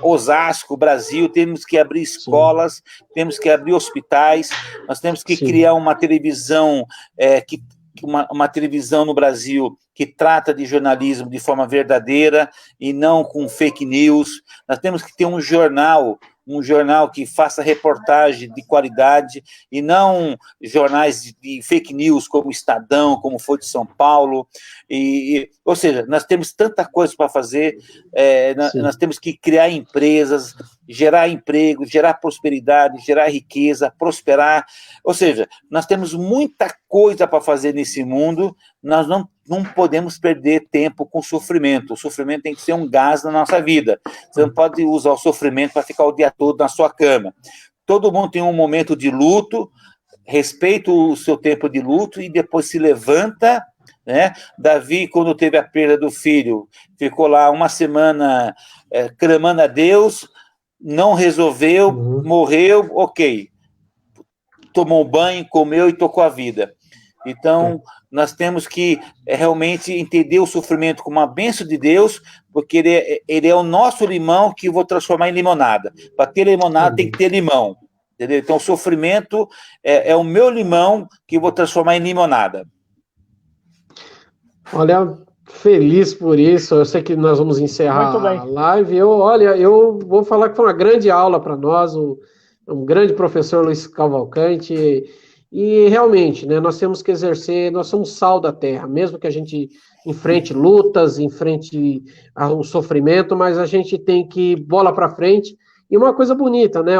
Osasco, o Brasil, temos que abrir escolas, temos que abrir hospitais, nós temos que criar uma televisão uma televisão no Brasil que trata de jornalismo de forma verdadeira e não com fake news. Nós temos que ter um jornal que faça reportagem de qualidade e não jornais de fake news como Estadão, como foi de São Paulo. Ou seja, nós temos tanta coisa para fazer, nós temos que criar empresas, gerar emprego, gerar prosperidade, gerar riqueza, prosperar. Ou seja, nós temos muita coisa para fazer nesse mundo, nós não podemos perder tempo com sofrimento. O sofrimento tem que ser um gás na nossa vida. Você não pode usar o sofrimento para ficar o dia todo na sua cama. Todo mundo tem um momento de luto, respeita o seu tempo de luto e depois se levanta, né? Davi, quando teve a perda do filho, ficou lá uma semana clamando a Deus, não resolveu, morreu, ok. Tomou um banho, comeu e tocou a vida. Então, nós temos que realmente entender o sofrimento como uma bênção de Deus, porque ele é o nosso limão que eu vou transformar em limonada. Para ter limonada tem que ter limão, entendeu? Então, o sofrimento é o meu limão que eu vou transformar em limonada. Olha, feliz por isso. Eu sei que nós vamos encerrar a live. Eu vou falar que foi uma grande aula para nós, um grande professor Luiz Cavalcante. E realmente, né, nós temos que exercer, nós somos sal da terra, mesmo que a gente enfrente lutas, enfrente o sofrimento, mas a gente tem que bola para frente. E uma coisa bonita, né,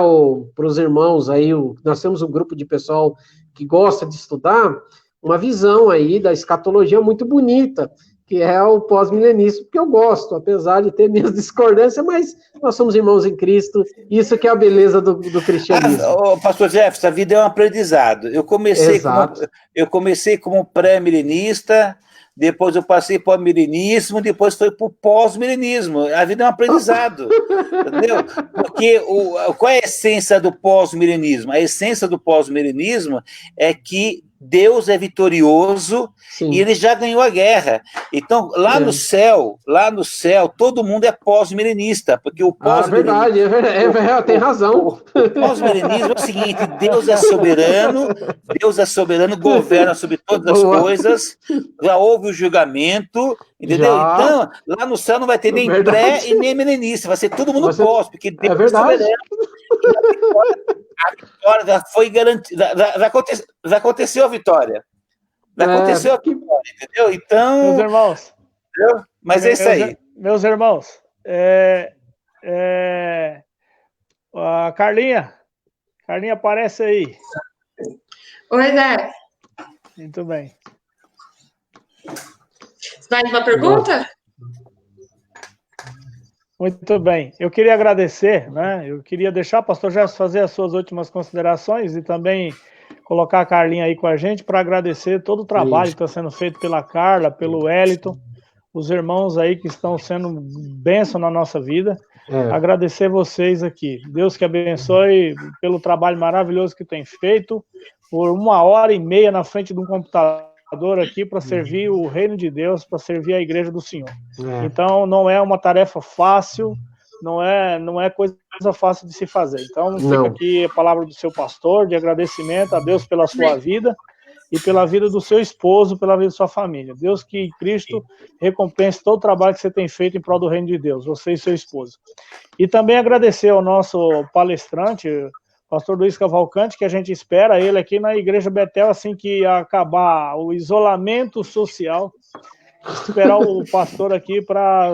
para os irmãos aí, nós temos um grupo de pessoal que gosta de estudar, uma visão aí da escatologia muito bonita, que é o pós-milenismo, que eu gosto, apesar de ter minhas discordâncias, mas nós somos irmãos em Cristo, isso que é a beleza do cristianismo. Pastor Jefferson, a vida é um aprendizado. Eu comecei como pré-milenista, depois eu passei para o milenismo, depois foi para o pós-milenismo. A vida é um aprendizado, entendeu? Porque qual é a essência do pós-milenismo? A essência do pós-milenismo é que Deus é vitorioso. Sim. E ele já ganhou a guerra. Então, lá no céu, todo mundo é pós-milenista, porque o pós-milenismo... É verdade, tem razão. O pós-milenismo é o seguinte, Deus é soberano, governa sobre todas as coisas, já houve o julgamento, entendeu? Então, lá no céu não vai ter nem pré e nem milenista, vai ser todo mundo pós, porque Deus é soberano. A vitória já foi garantida, já aconteceu a vitória. Aconteceu a vitória, entendeu? Então... Meus irmãos... Entendeu? Mas é isso aí. Meus irmãos, a Carlinha aparece aí. Oi, Zé. Muito bem. Mais uma pergunta? Muito bem. Eu queria agradecer, né? Eu queria deixar o pastor Jefferson fazer as suas últimas considerações e também colocar a Carlinha aí com a gente para agradecer todo o trabalho que está sendo feito pela Carla, pelo Wellington, os irmãos aí que estão sendo bênção na nossa vida. Agradecer vocês aqui. Deus que abençoe pelo trabalho maravilhoso que tem feito, por 1h30 na frente de um computador aqui para servir o reino de Deus, para servir a igreja do Senhor. Então, não é uma tarefa fácil, não é coisa fácil de se fazer. Então, fica aqui a palavra do seu pastor, de agradecimento a Deus pela sua vida e pela vida do seu esposo, pela vida da sua família. Deus, que Cristo recompense todo o trabalho que você tem feito em prol do reino de Deus, você e seu esposo. E também agradecer ao nosso palestrante, pastor Luiz Cavalcante, que a gente espera ele aqui na Igreja Betel, assim que acabar o isolamento social, esperar o pastor aqui para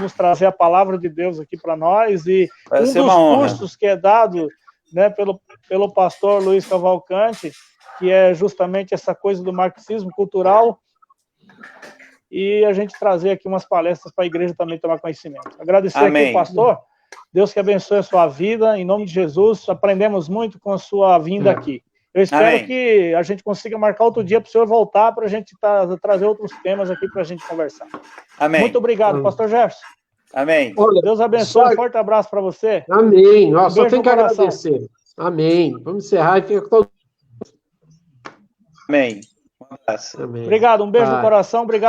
nos trazer a palavra de Deus aqui para nós, e Vai um ser dos uma honra. cursos que é dado, né, pelo pastor Luiz Cavalcante, que é justamente essa coisa do marxismo cultural, e a gente trazer aqui umas palestras para a igreja também tomar conhecimento. Agradecer Amém. aqui o pastor, Deus que abençoe a sua vida, em nome de Jesus, aprendemos muito com a sua vinda aqui. Eu espero Amém. que a gente consiga marcar outro dia para o senhor voltar, para a gente trazer outros temas aqui para a gente conversar. Amém. Muito obrigado, pastor Gerson. Amém. Olha, Deus abençoe, um forte abraço para você. Amém. Ó, só beijo tem no que coração. agradecer. Amém. Vamos encerrar e fica com todo. Amém. Um abraço. Amém. Obrigado, um beijo no Tá. coração, obrigado.